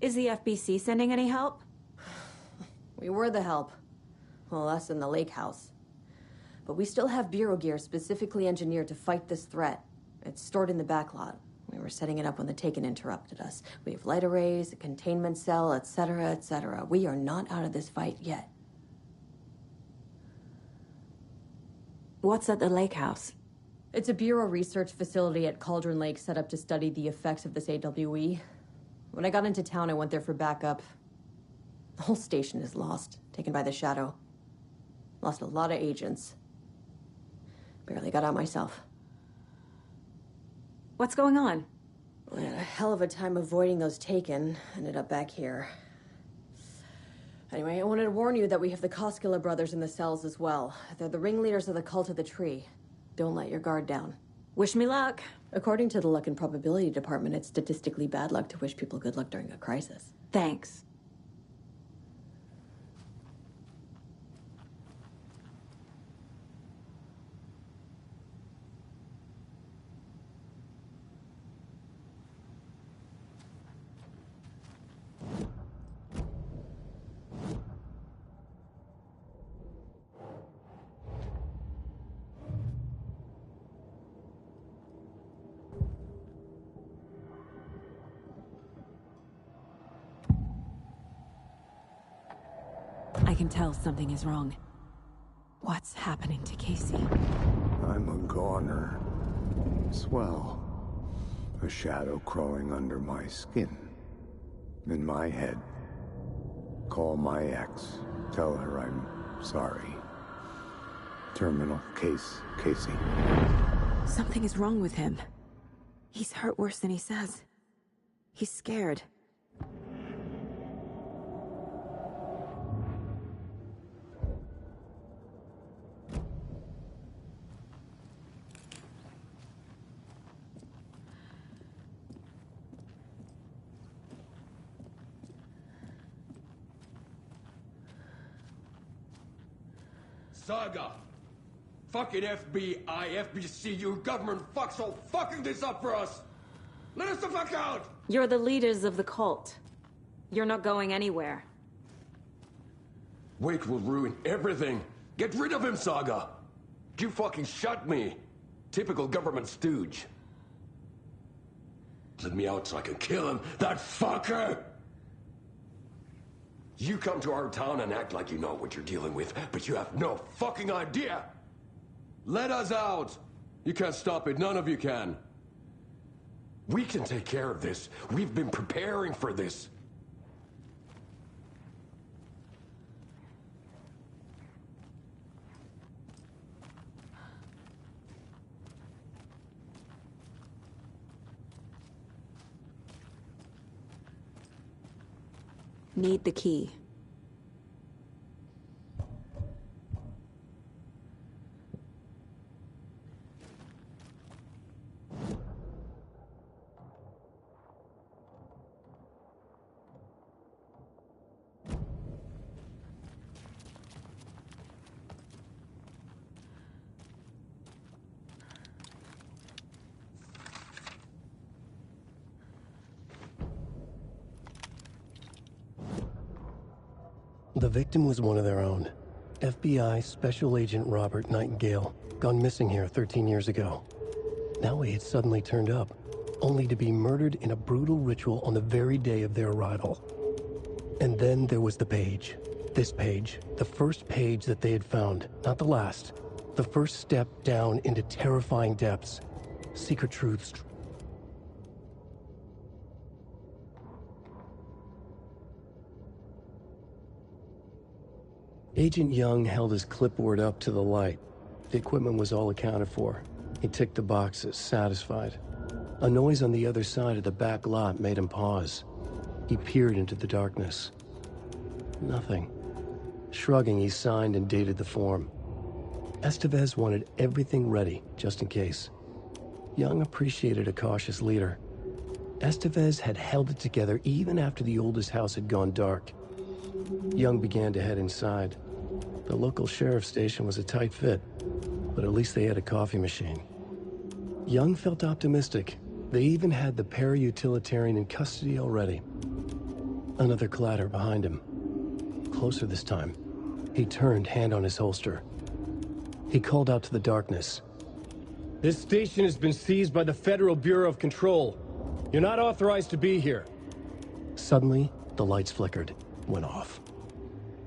Is the FBC sending any help? We were the help. Well, us in the lake house. But we still have Bureau gear specifically engineered to fight this threat. It's stored in the backlot. We were setting it up when the Taken interrupted us. We have light arrays, a containment cell, etc., etc. We are not out of this fight yet. What's at the lake house? It's a Bureau research facility at Cauldron Lake set up to study the effects of this AWE. When I got into town, I went there for backup. The whole station is lost, taken by the Shadow. Lost a lot of agents. Barely got out myself. What's going on? We had a hell of a time avoiding those Taken. Ended up back here. Anyway, I wanted to warn you that we have the Koskela brothers in the cells as well. They're the ringleaders of the Cult of the Tree. Don't let your guard down. Wish me luck. According to the Luck and Probability Department, it's statistically bad luck to wish people good luck during a crisis. Thanks. I can tell something is wrong. What's happening to Casey? I'm a goner. Swell. A shadow crawling under my skin. In my head. Call my ex. Tell her I'm sorry. Terminal case, Casey. Something is wrong with him. He's hurt worse than he says. He's scared. Saga! Fucking FBI, FBC, you government fucks all fucking this up for us! Let us the fuck out! You're the leaders of the cult. You're not going anywhere. Wake will ruin everything! Get rid of him, Saga! You fucking shot me! Typical government stooge. Let me out so I can kill him, that fucker! You come to our town and act like you know what you're dealing with, but you have no fucking idea! Let us out! You can't stop it, none of you can. We can take care of this. We've been preparing for this. Need the key. The victim was one of their own. FBI Special Agent Robert Nightingale, gone missing here 13 years ago. Now he had suddenly turned up, only to be murdered in a brutal ritual on the very day of their arrival. And then there was the page. This page, the first page that they had found, not the last. The first step down into terrifying depths. Secret truths. Agent Young held his clipboard up to the light. The equipment was all accounted for. He ticked the boxes, satisfied. A noise on the other side of the back lot made him pause. He peered into the darkness. Nothing. Shrugging, he signed and dated the form. Estevez wanted everything ready, just in case. Young appreciated a cautious leader. Estevez had held it together even after the oldest house had gone dark. Young began to head inside. The local sheriff's station was a tight fit, but at least they had a coffee machine. Young felt optimistic. They even had the para-utilitarian in custody already. Another clatter behind him. Closer this time. He turned, hand on his holster. He called out to the darkness. This station has been seized by the Federal Bureau of Control. You're not authorized to be here. Suddenly, the lights flickered, went off.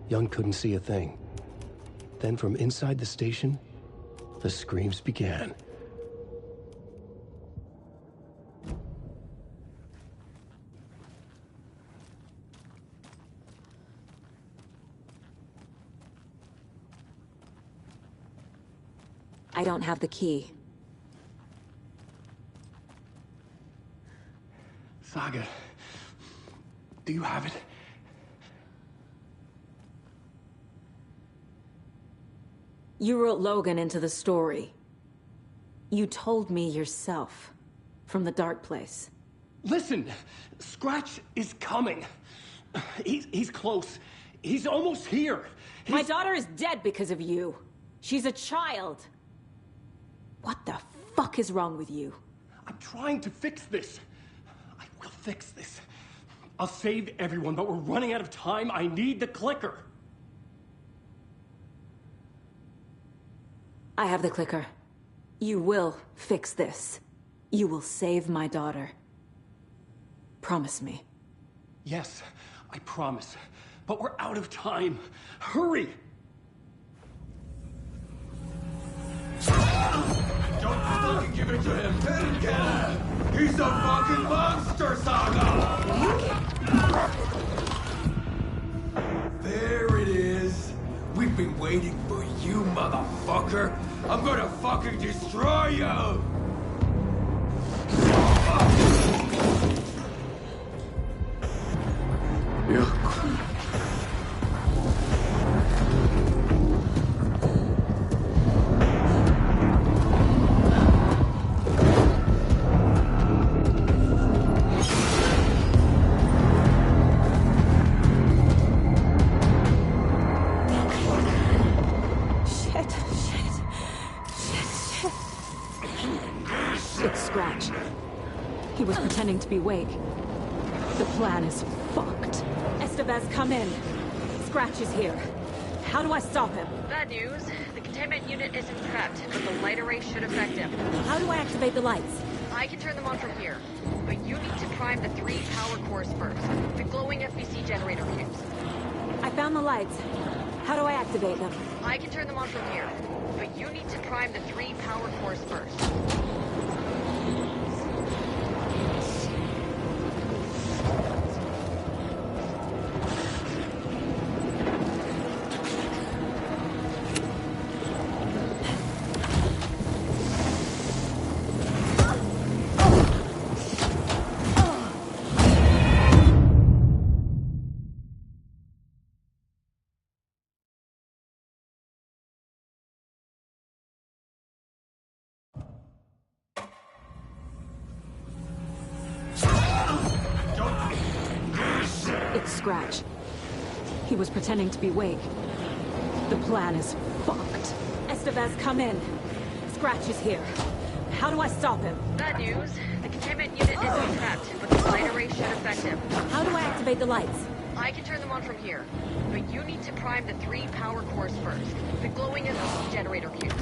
Young couldn't see a thing. Then from inside the station, the screams began. I don't have the key. Saga, do you have it? You wrote Logan into the story. You told me yourself. From the dark place. Listen! Scratch is coming. He's close. He's almost here. My daughter is dead because of you. She's a child. What the fuck is wrong with you? I'm trying to fix this. I will fix this. I'll save everyone, but we're running out of time. I need the clicker. I have the clicker. You will fix this. You will save my daughter. Promise me. Yes, I promise. But we're out of time. Hurry! Don't fucking give it to him! Let him get it! He's a fucking monster, Saga! There it is! We've been waiting for you, motherfucker! I'm gonna fucking destroy you! Pretending to be Wake. The plan is fucked. Estevez, come in. Scratch is here. How do I stop him? Bad news. The containment unit isn't prepped, but the light array should affect him. How do I activate the lights? I can turn them on from here, but you need to prime the 3 power cores first. The glowing FBC generator fuse. I found the lights. How do I activate them? I can turn them on from here, but you need to prime the 3 power cores first. Scratch. He was pretending to be Wake. The plan is fucked. Estevez, come in. Scratch is here. How do I stop him? Bad news. The containment unit isn't prepped, but the light array should affect him. How do I activate the lights? I can turn them on from here, but you need to prime the 3 power cores first. The glowing FBC generator fuse.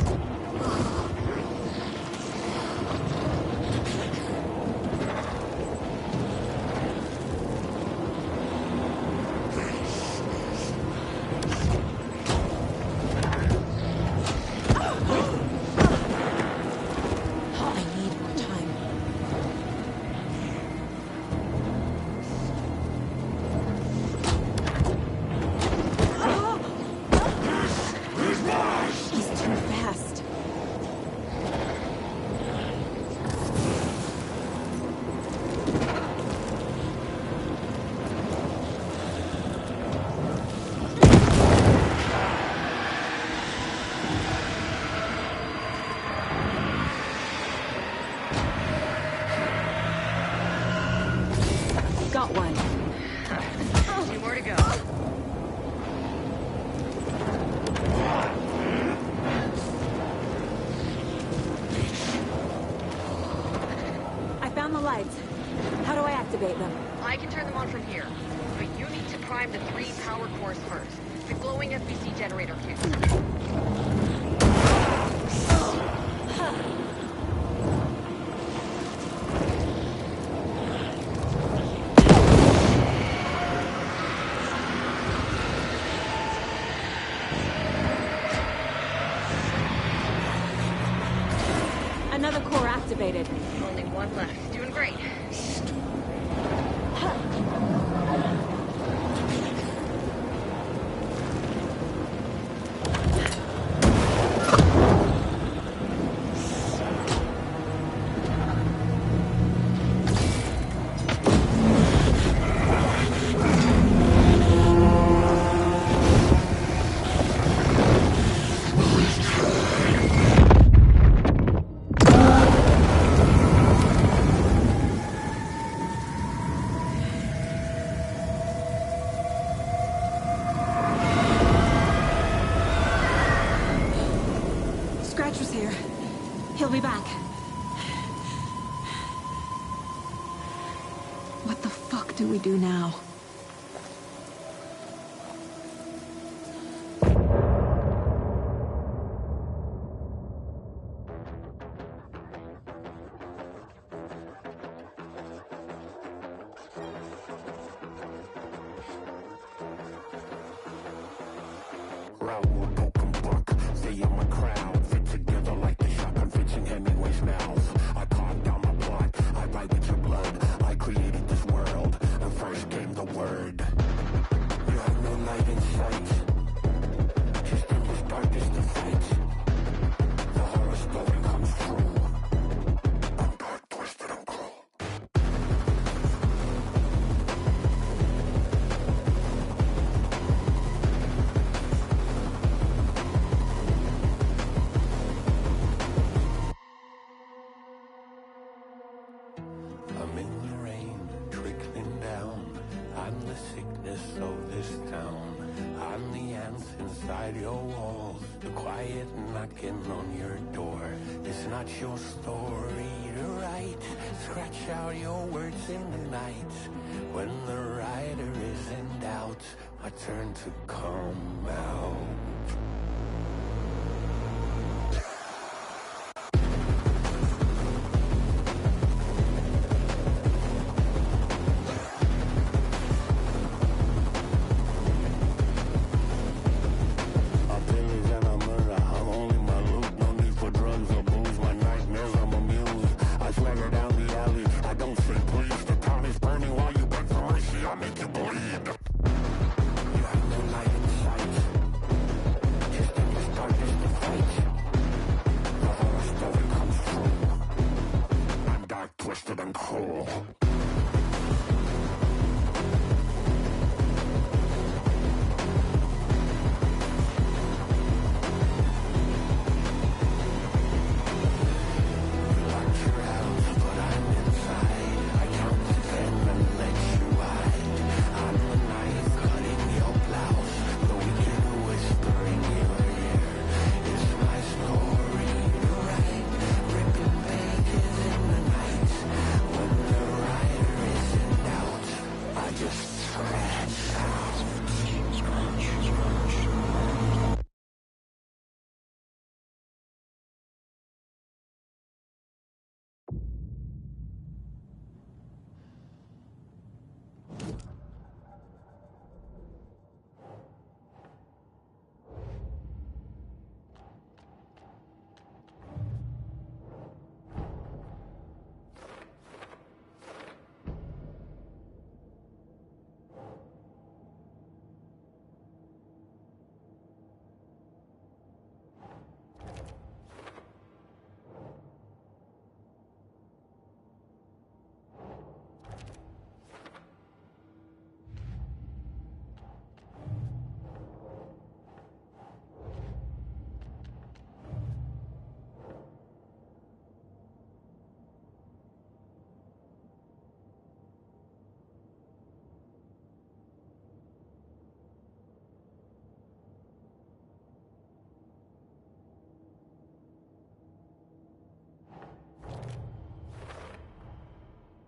got one. 2 more to go. I found the lights. How do I activate them? I can turn them on from here, but you need to prime the 3 power cores first. The glowing FBC generator fuse. Another core activated. Only 1 left. Doing great. Scratcher's here. He'll be back. What the fuck do we do now? Raoul Open Book, stay in my crowd, fit together like the shotgun fits in Hemingway's mouth. I carved down my plot, I write with your blood. I created this world, and first came the word. You have no light in sight, just in this darkest of fights. The horror story comes true. I'm dark, twisted, and cruel. I'm in the rain, trickling down. I'm the sickness of this town. I'm the ants inside your walls, the quiet knocking on your door. It's not your story to write. Scratch out your words in the night. When the writer is in doubt, I turn to come out. I'm pillage and I'm murder. I'm only my loot. No need for drugs or booze. My nightmares, I'm amused. I swagger down the alley. I don't say please. The town is burning while you beg for mercy. I make you bleed. You have no light in sight.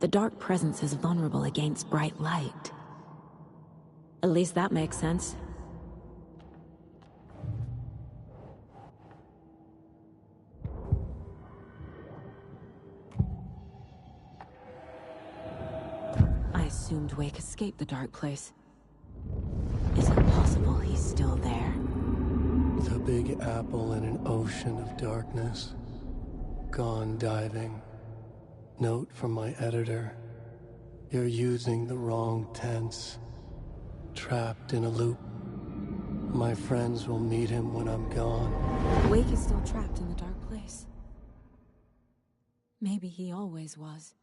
the dark presence is vulnerable against bright light. At least that makes sense. I assumed Wake escaped the dark place. Is it possible he's still there? The Big Apple in an ocean of darkness. Gone diving. Note from my editor. You're using the wrong tense. Trapped in a loop. My friends will meet him when I'm gone. Wake is still trapped in the dark place. Maybe he always was.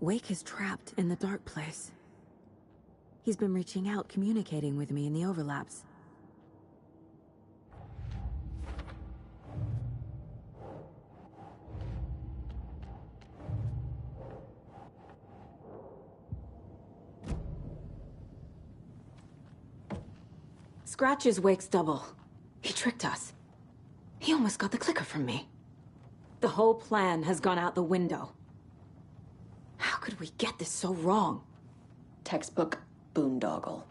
Wake is trapped in the dark place. He's been reaching out, communicating with me in the overlaps. Scratch is Wake's double. He tricked us. He almost got the clicker from me. The whole plan has gone out the window. How could we get this so wrong? Textbook boondoggle.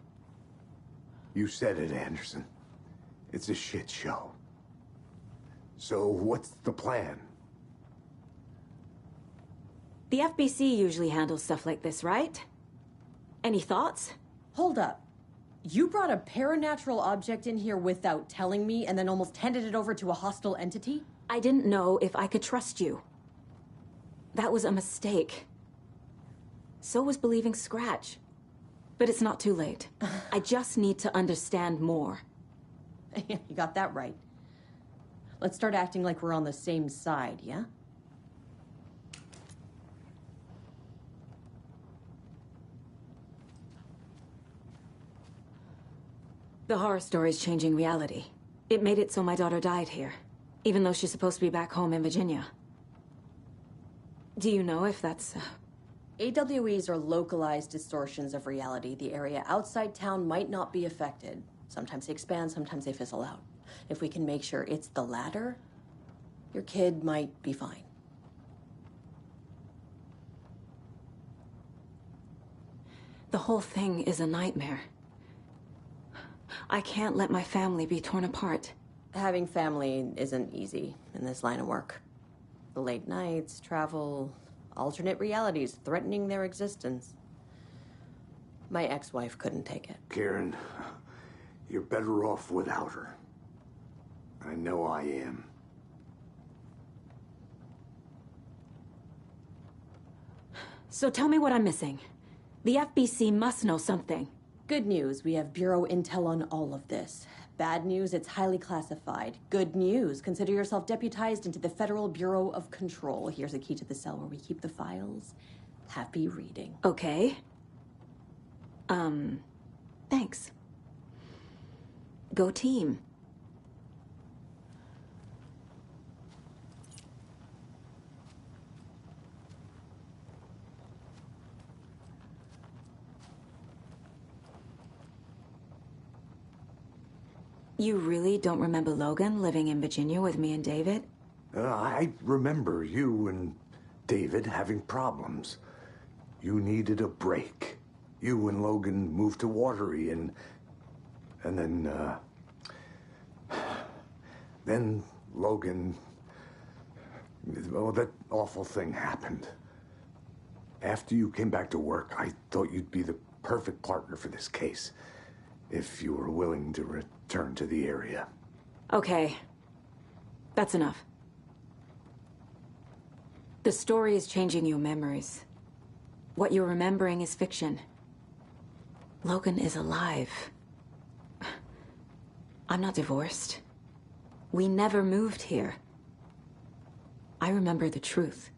You said it, Anderson. It's a shit show. So what's the plan? The FBC usually handles stuff like this, right? Any thoughts? Hold up. You brought a paranatural object in here without telling me and then almost handed it over to a hostile entity? I didn't know if I could trust you. That was a mistake. So was believing Scratch. But it's not too late. I just need to understand more. You got that right. Let's start acting like we're on the same side, yeah? The horror story's changing reality. It made it so my daughter died here, even though she's supposed to be back home in Virginia. Do you know if that's... AWEs are localized distortions of reality. The area outside town might not be affected. Sometimes they expand, sometimes they fizzle out. If we can make sure it's the latter, your kid might be fine. The whole thing is a nightmare. I can't let my family be torn apart. Having family isn't easy in this line of work. The late nights, travel, alternate realities threatening their existence. My ex-wife couldn't take it. Karen, you're better off without her. I know I am. So tell me what I'm missing. The FBC must know something. Good news, we have Bureau intel on all of this. Bad news, it's highly classified. Good news, consider yourself deputized into the Federal Bureau of Control. Here's a key to the cell where we keep the files. Happy reading. Okay. Thanks. Go team. You really don't remember Logan living in Virginia with me and David? I remember you and David having problems. You needed a break. You and Logan moved to Watery and then Logan, well, that awful thing happened. After you came back to work, I thought you'd be the perfect partner for this case, if you were willing to return to the area. Okay. That's enough. The story is changing your memories. What you're remembering is fiction. Logan is alive. I'm not divorced. We never moved here. I remember the truth.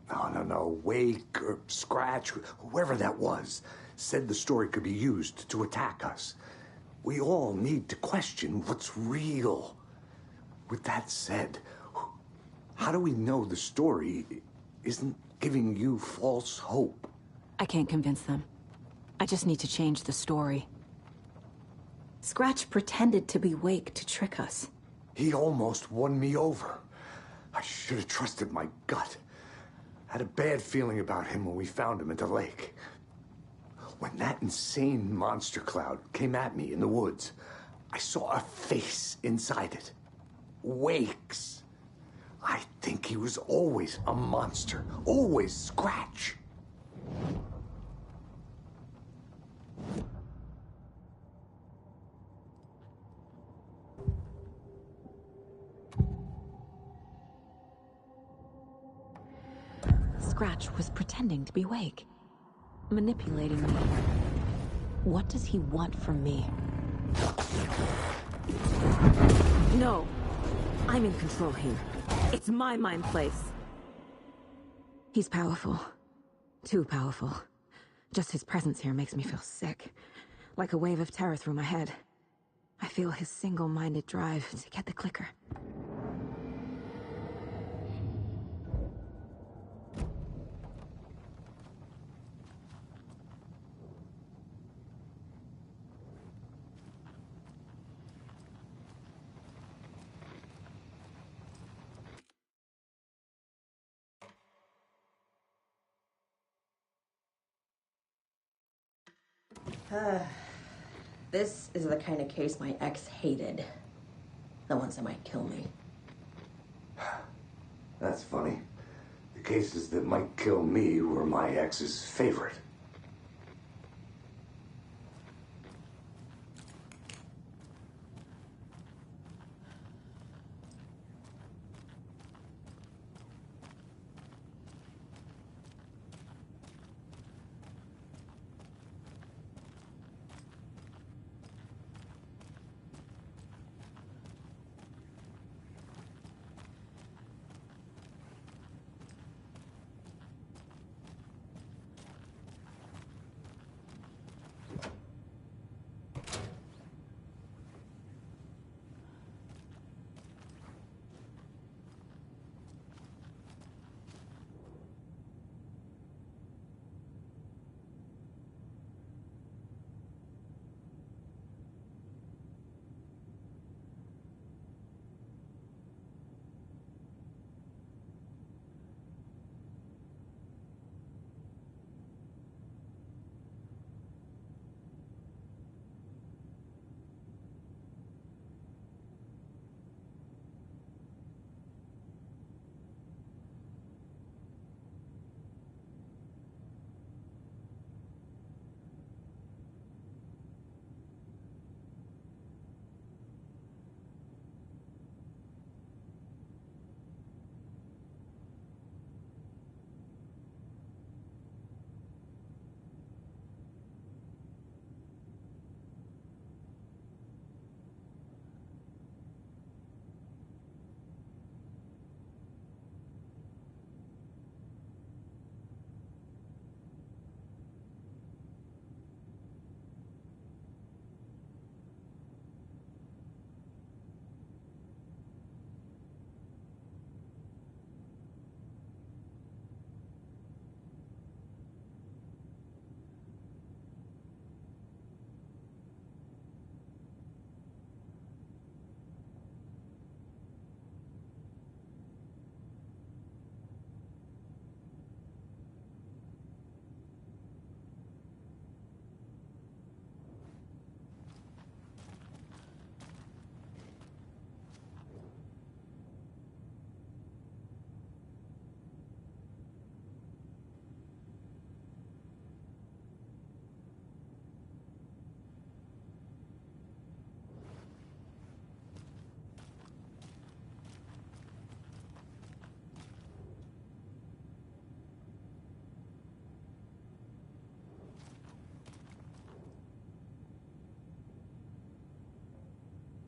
No. Wake or Scratch, whoever that was, said the story could be used to attack us. We all need to question what's real. With that said, how do we know the story isn't giving you false hope? I can't convince them. I just need to change the story. Scratch pretended to be Wake to trick us. He almost won me over. I should have trusted my gut. Had a bad feeling about him when we found him at the lake. When that insane monster cloud came at me in the woods, I saw a face inside it. Wake's. I think he was always a monster. Always Scratch. Scratch was pretending to be Wake. Manipulating me. What does he want from me? No. I'm in control here. It's my mind place. He's powerful. Too powerful. Just his presence here makes me feel sick. Like a wave of terror through my head. I feel his single-minded drive to get the clicker. This is the kind of case my ex hated. The ones that might kill me. That's funny. The cases that might kill me were my ex's favorite.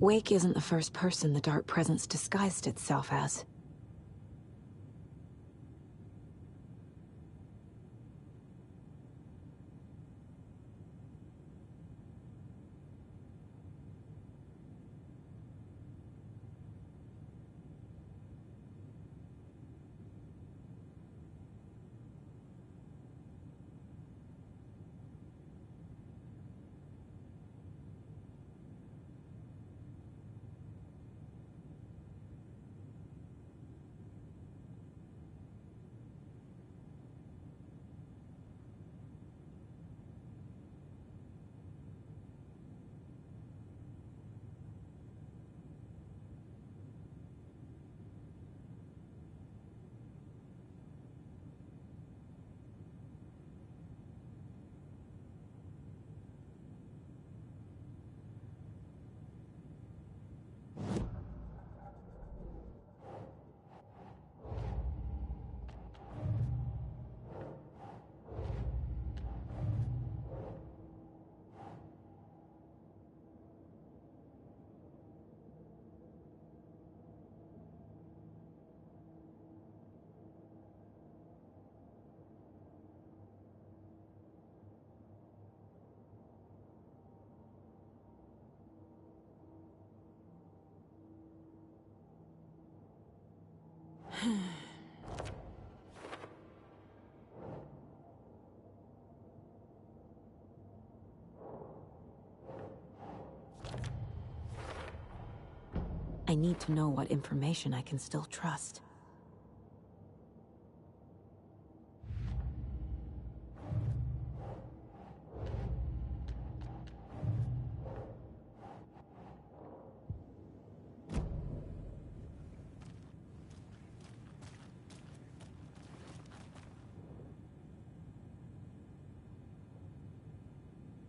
Wake isn't the first person the Dark Presence disguised itself as. I need to know what information I can still trust.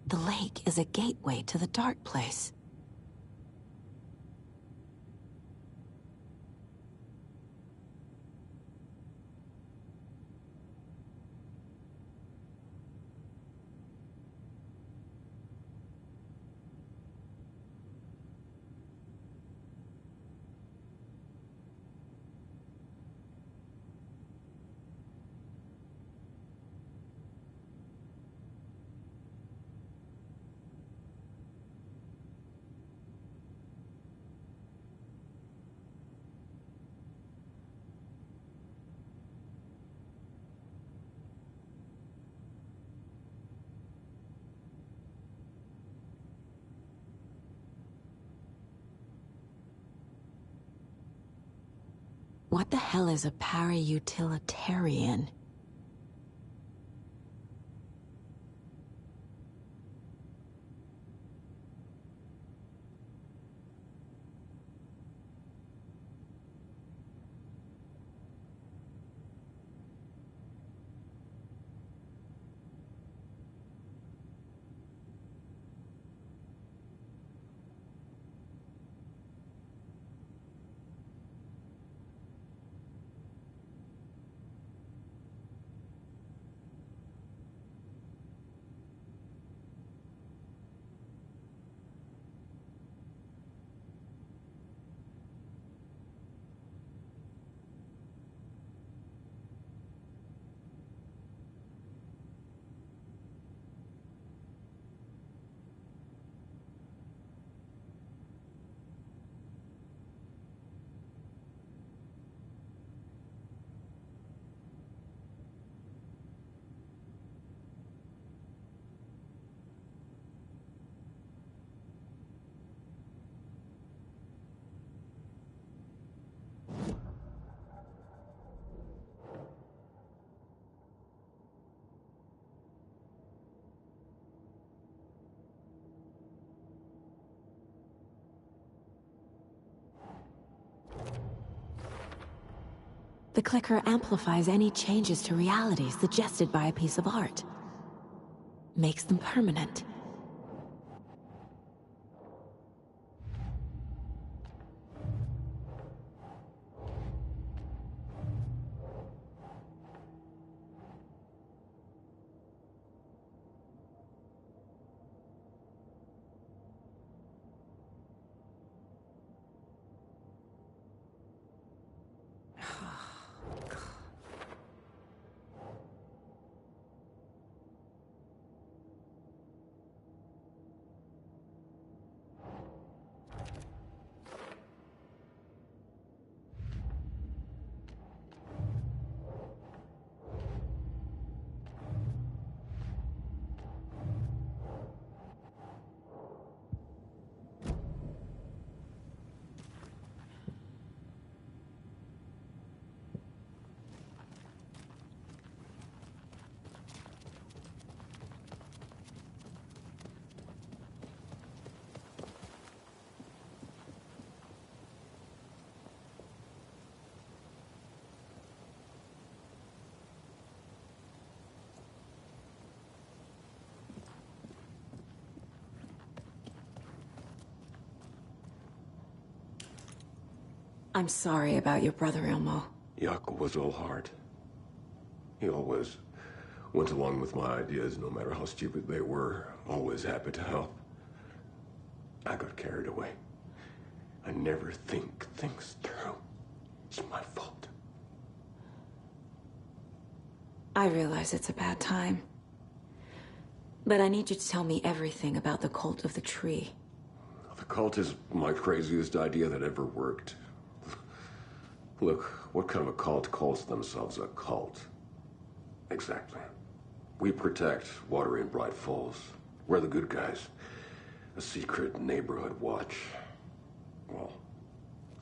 The lake is a gateway to the dark place. What the hell is a para-utilitarian? The clicker amplifies any changes to reality suggested by a piece of art. Makes them permanent. I'm sorry about your brother, Ilmo. Jaakko was all heart. He always went along with my ideas, no matter how stupid they were. Always happy to help. I got carried away. I never think things through. It's my fault. I realize it's a bad time. But I need you to tell me everything about the Cult of the Tree. The cult is my craziest idea that ever worked. Look, what kind of a cult calls themselves a cult? Exactly. We protect Water in Bright Falls. We're the good guys. A secret neighborhood watch. Well,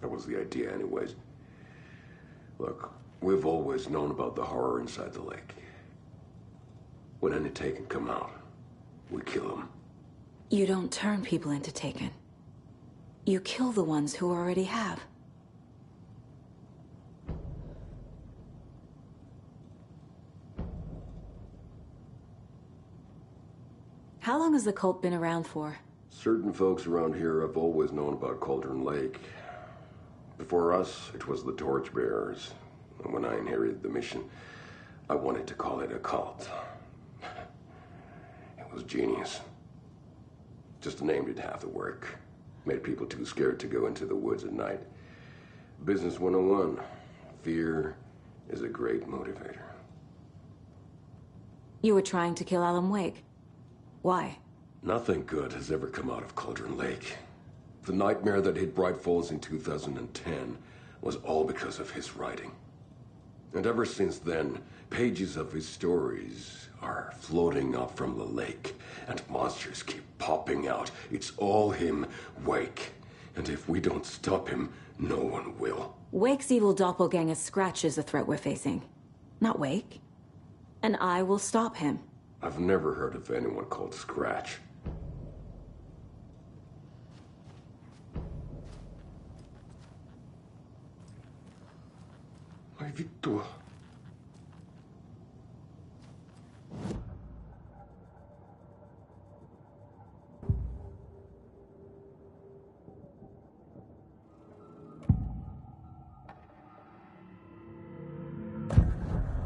that was the idea anyways. Look, we've always known about the horror inside the lake. When any Taken come out, we kill them. You don't turn people into Taken. You kill the ones who already have. How long has the cult been around for? Certain folks around here have always known about Cauldron Lake. Before us, it was the Torchbearers. And when I inherited the mission, I wanted to call it a cult. It was genius. Just a name did half the work. Made people too scared to go into the woods at night. Business 101. Fear is a great motivator. You were trying to kill Alan Wake. Why? Nothing good has ever come out of Cauldron Lake. The nightmare that hit Bright Falls in 2010 was all because of his writing. And ever since then, pages of his stories are floating up from the lake, and monsters keep popping out. It's all him, Wake. And if we don't stop him, no one will. Wake's evil doppelganger Scratch is the threat we're facing, not Wake. And I will stop him. I've never heard of anyone called Scratch. Ai, Victor.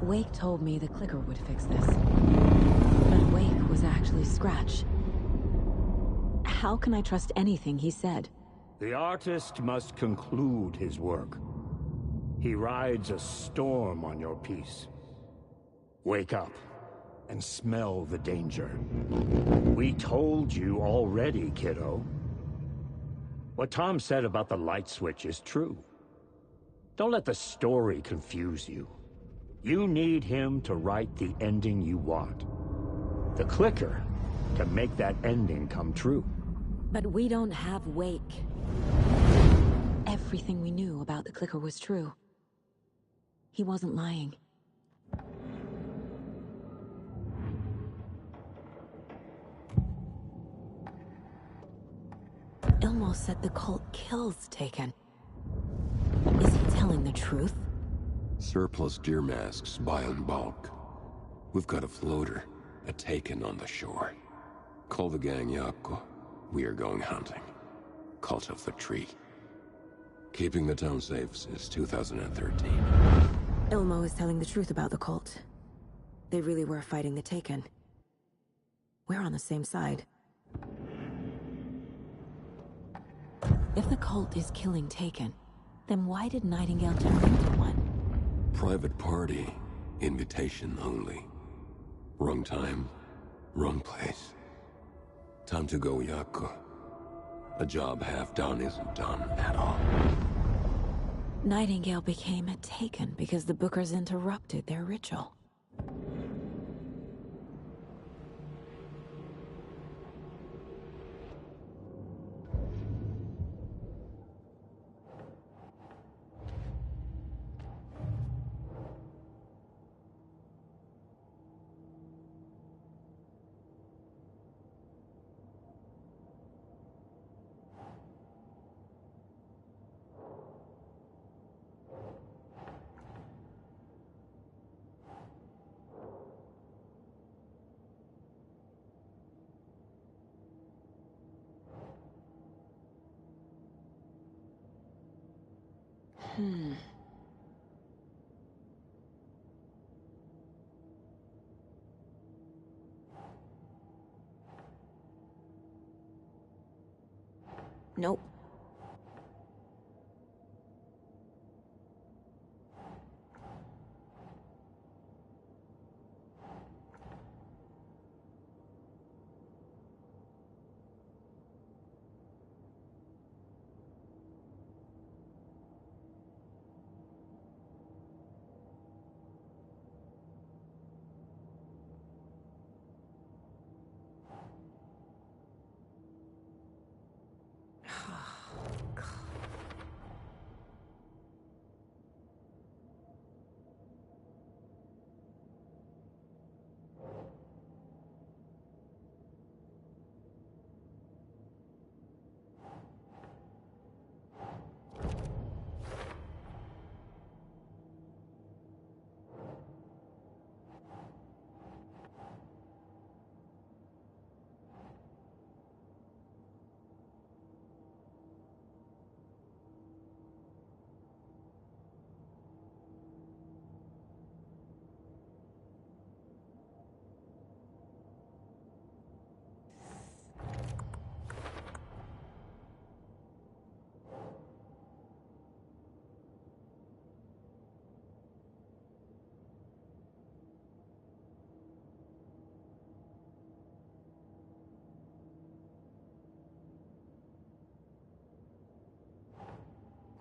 Wake told me the clicker would fix this. But Wake was actually Scratch. How can I trust anything he said? The artist must conclude his work. He rides a storm on your piece. Wake up and smell the danger. We told you already, kiddo. What Tom said about the light switch is true. Don't let the story confuse you. You need him to write the ending you want. The clicker can make that ending come true. But we don't have Wake. Everything we knew about the clicker was true. He wasn't lying. Ilmo said the cult kills Taken. Is he telling the truth? Surplus deer masks buy in bulk. We've got a floater, a Taken on the shore. Call the gang Yako. We are going hunting. Cult of the Tree. Keeping the town safe since 2013. Ilmo is telling the truth about the cult. They really were fighting the Taken. We're on the same side. If the cult is killing Taken, then why did Nightingale turn into one? Private party. Invitation only. Wrong time, wrong place. Time to go, Yako. A job half done isn't done at all. Nightingale became a Taken because the Bookers interrupted their ritual. Nope.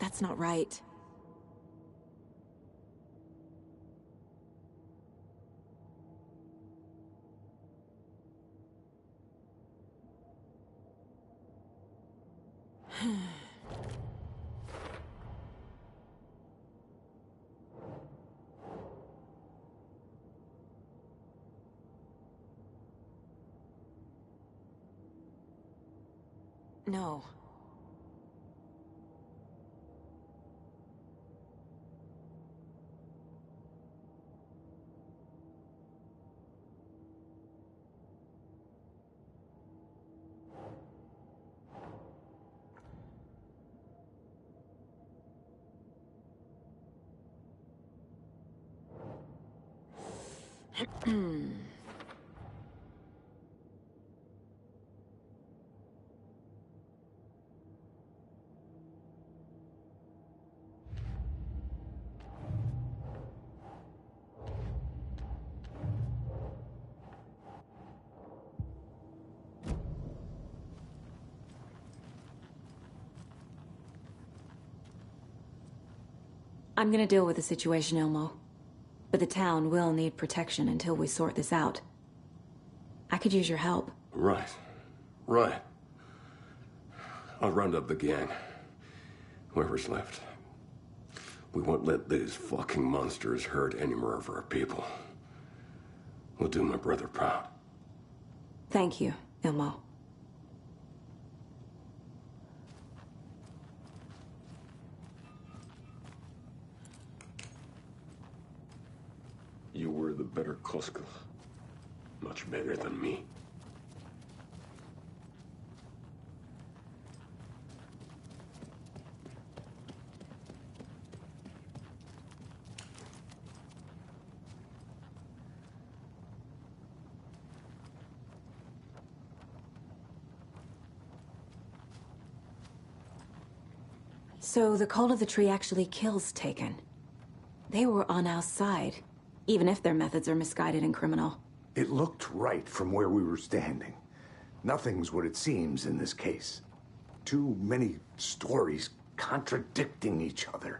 That's not right. No. I'm gonna deal with the situation, Ilmo. But the town will need protection until we sort this out. I could use your help. Right. Right. I'll round up the gang. Whoever's left. We won't let these fucking monsters hurt any more of our people. We'll do my brother proud. Thank you, Ilmo. You were the better Koskal. Much better than me. So the Cult of the Tree actually kills Taken. They were on our side, even if their methods are misguided and criminal. It looked right from where we were standing. Nothing's what it seems in this case. Too many stories contradicting each other.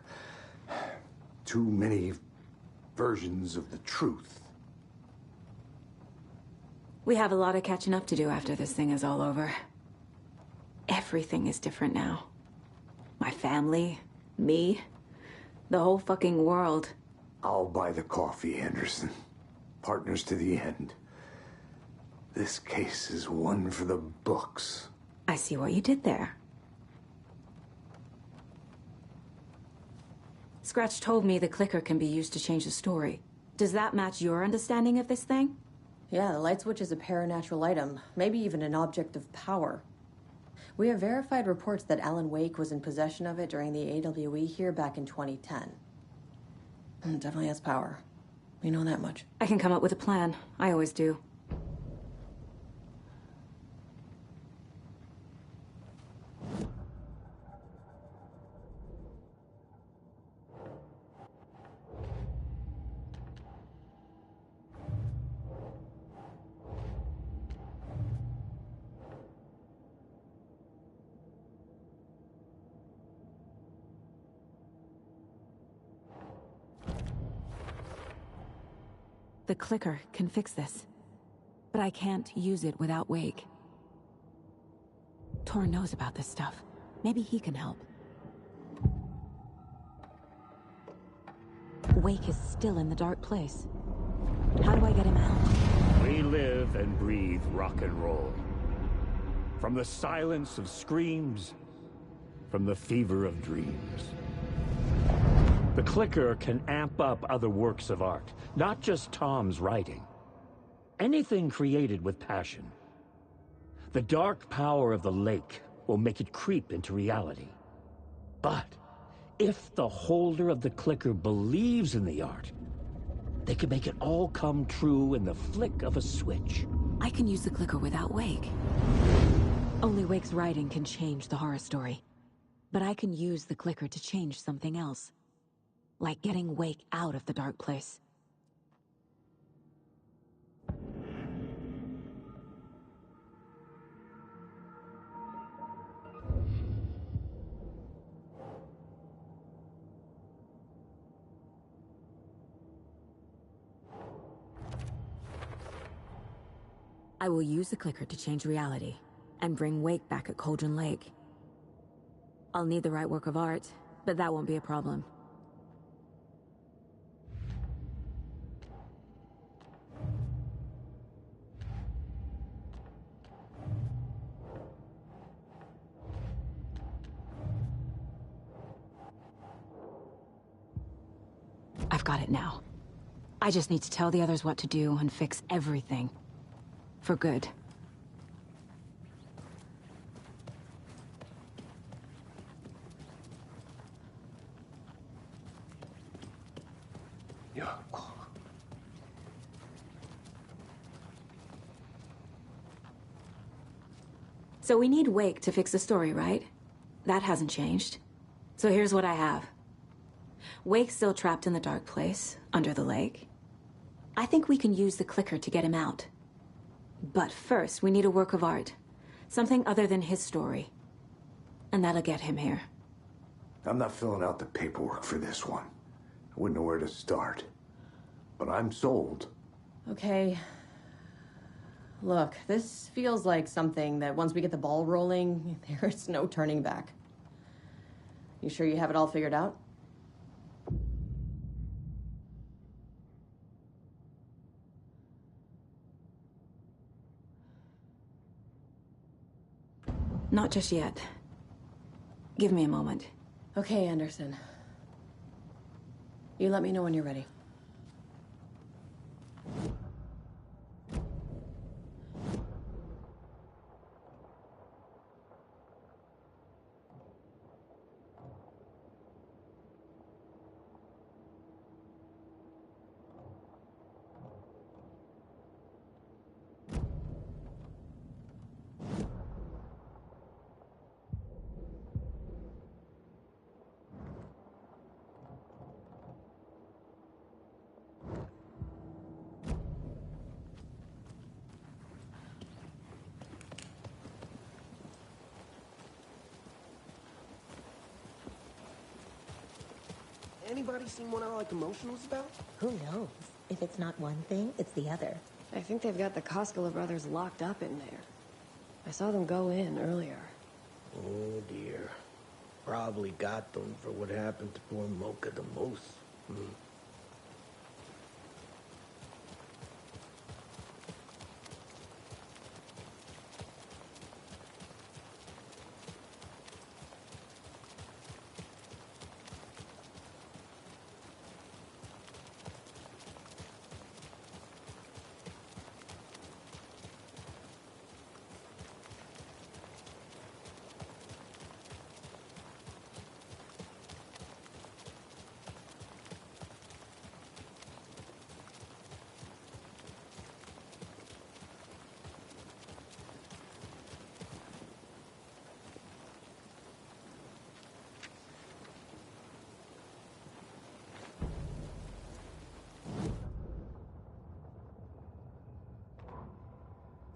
Too many versions of the truth. We have a lot of catching up to do after this thing is all over. Everything is different now. My family, me, the whole fucking world. I'll buy the coffee, Anderson. Partners to the end. This case is one for the books. I see what you did there. Scratch told me the clicker can be used to change the story. Does that match your understanding of this thing? Yeah, the light switch is a paranatural item, maybe even an object of power. We have verified reports that Alan Wake was in possession of it during the AWE here back in 2010. It definitely has power. We know that much. I can come up with a plan. I always do. The clicker can fix this. But I can't use it without Wake. Tor knows about this stuff. Maybe he can help. Wake is still in the dark place. How do I get him out? We live and breathe rock and roll. From the silence of screams, from the fever of dreams. The clicker can amp up other works of art, not just Tom's writing. Anything created with passion. The dark power of the lake will make it creep into reality. But if the holder of the clicker believes in the art, they can make it all come true in the flick of a switch. I can use the clicker without Wake. Only Wake's writing can change the horror story. But I can use the clicker to change something else. Like getting Wake out of the dark place. I will use the clicker to change reality and bring Wake back at Cauldron Lake. I'll need the right work of art, but that won't be a problem. I've got it now. I just need to tell the others what to do and fix everything. For good. Yeah. So we need Wake to fix the story, right? That hasn't changed. So here's what I have. Wake's still trapped in the dark place, under the lake. I think we can use the clicker to get him out. But first, we need a work of art. Something other than his story. And that'll get him here. I'm not filling out the paperwork for this one. I wouldn't know where to start. But I'm sold. Okay. Look, this feels like something that once we get the ball rolling, there's no turning back. You sure you have it all figured out? Not just yet. Give me a moment. Okay, Anderson. You let me know when you're ready. Anybody seen what I like emotionals about? Who knows? If it's not one thing, it's the other. I think they've got the Koskela brothers locked up in there. I saw them go in earlier. Oh dear. Probably got them for what happened to poor Mocha the Moose.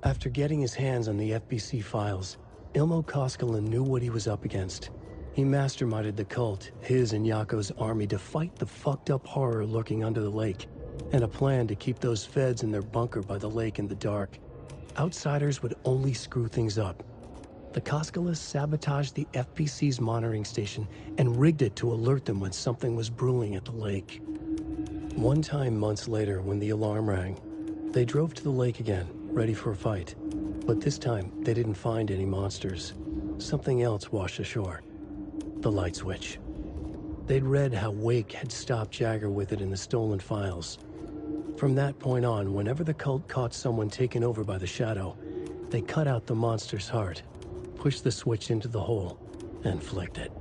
After getting his hands on the FBC files, Ilmo Koskela knew what he was up against. He masterminded the cult, his and Yako's army, to fight the fucked up horror lurking under the lake, and a plan to keep those feds in their bunker by the lake in the dark. Outsiders would only screw things up. The Koskelas sabotaged the FBC's monitoring station and rigged it to alert them when something was brewing at the lake. One time months later, when the alarm rang, they drove to the lake again, ready for a fight. But this time, they didn't find any monsters. Something else washed ashore. The light switch. They'd read how Wake had stopped Jagger with it in the stolen files. From that point on, whenever the cult caught someone taken over by the Shadow, they cut out the monster's heart, pushed the switch into the hole, and flicked it.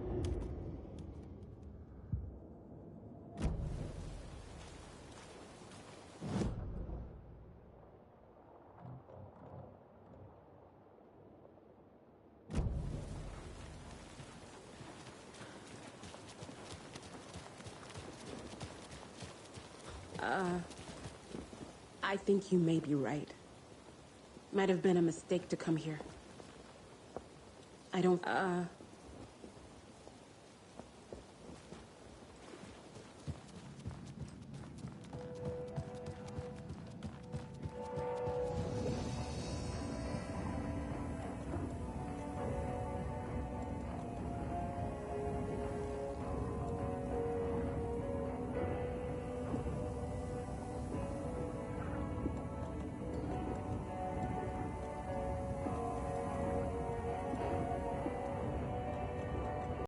I think you may be right. Might have been a mistake to come here. I don't,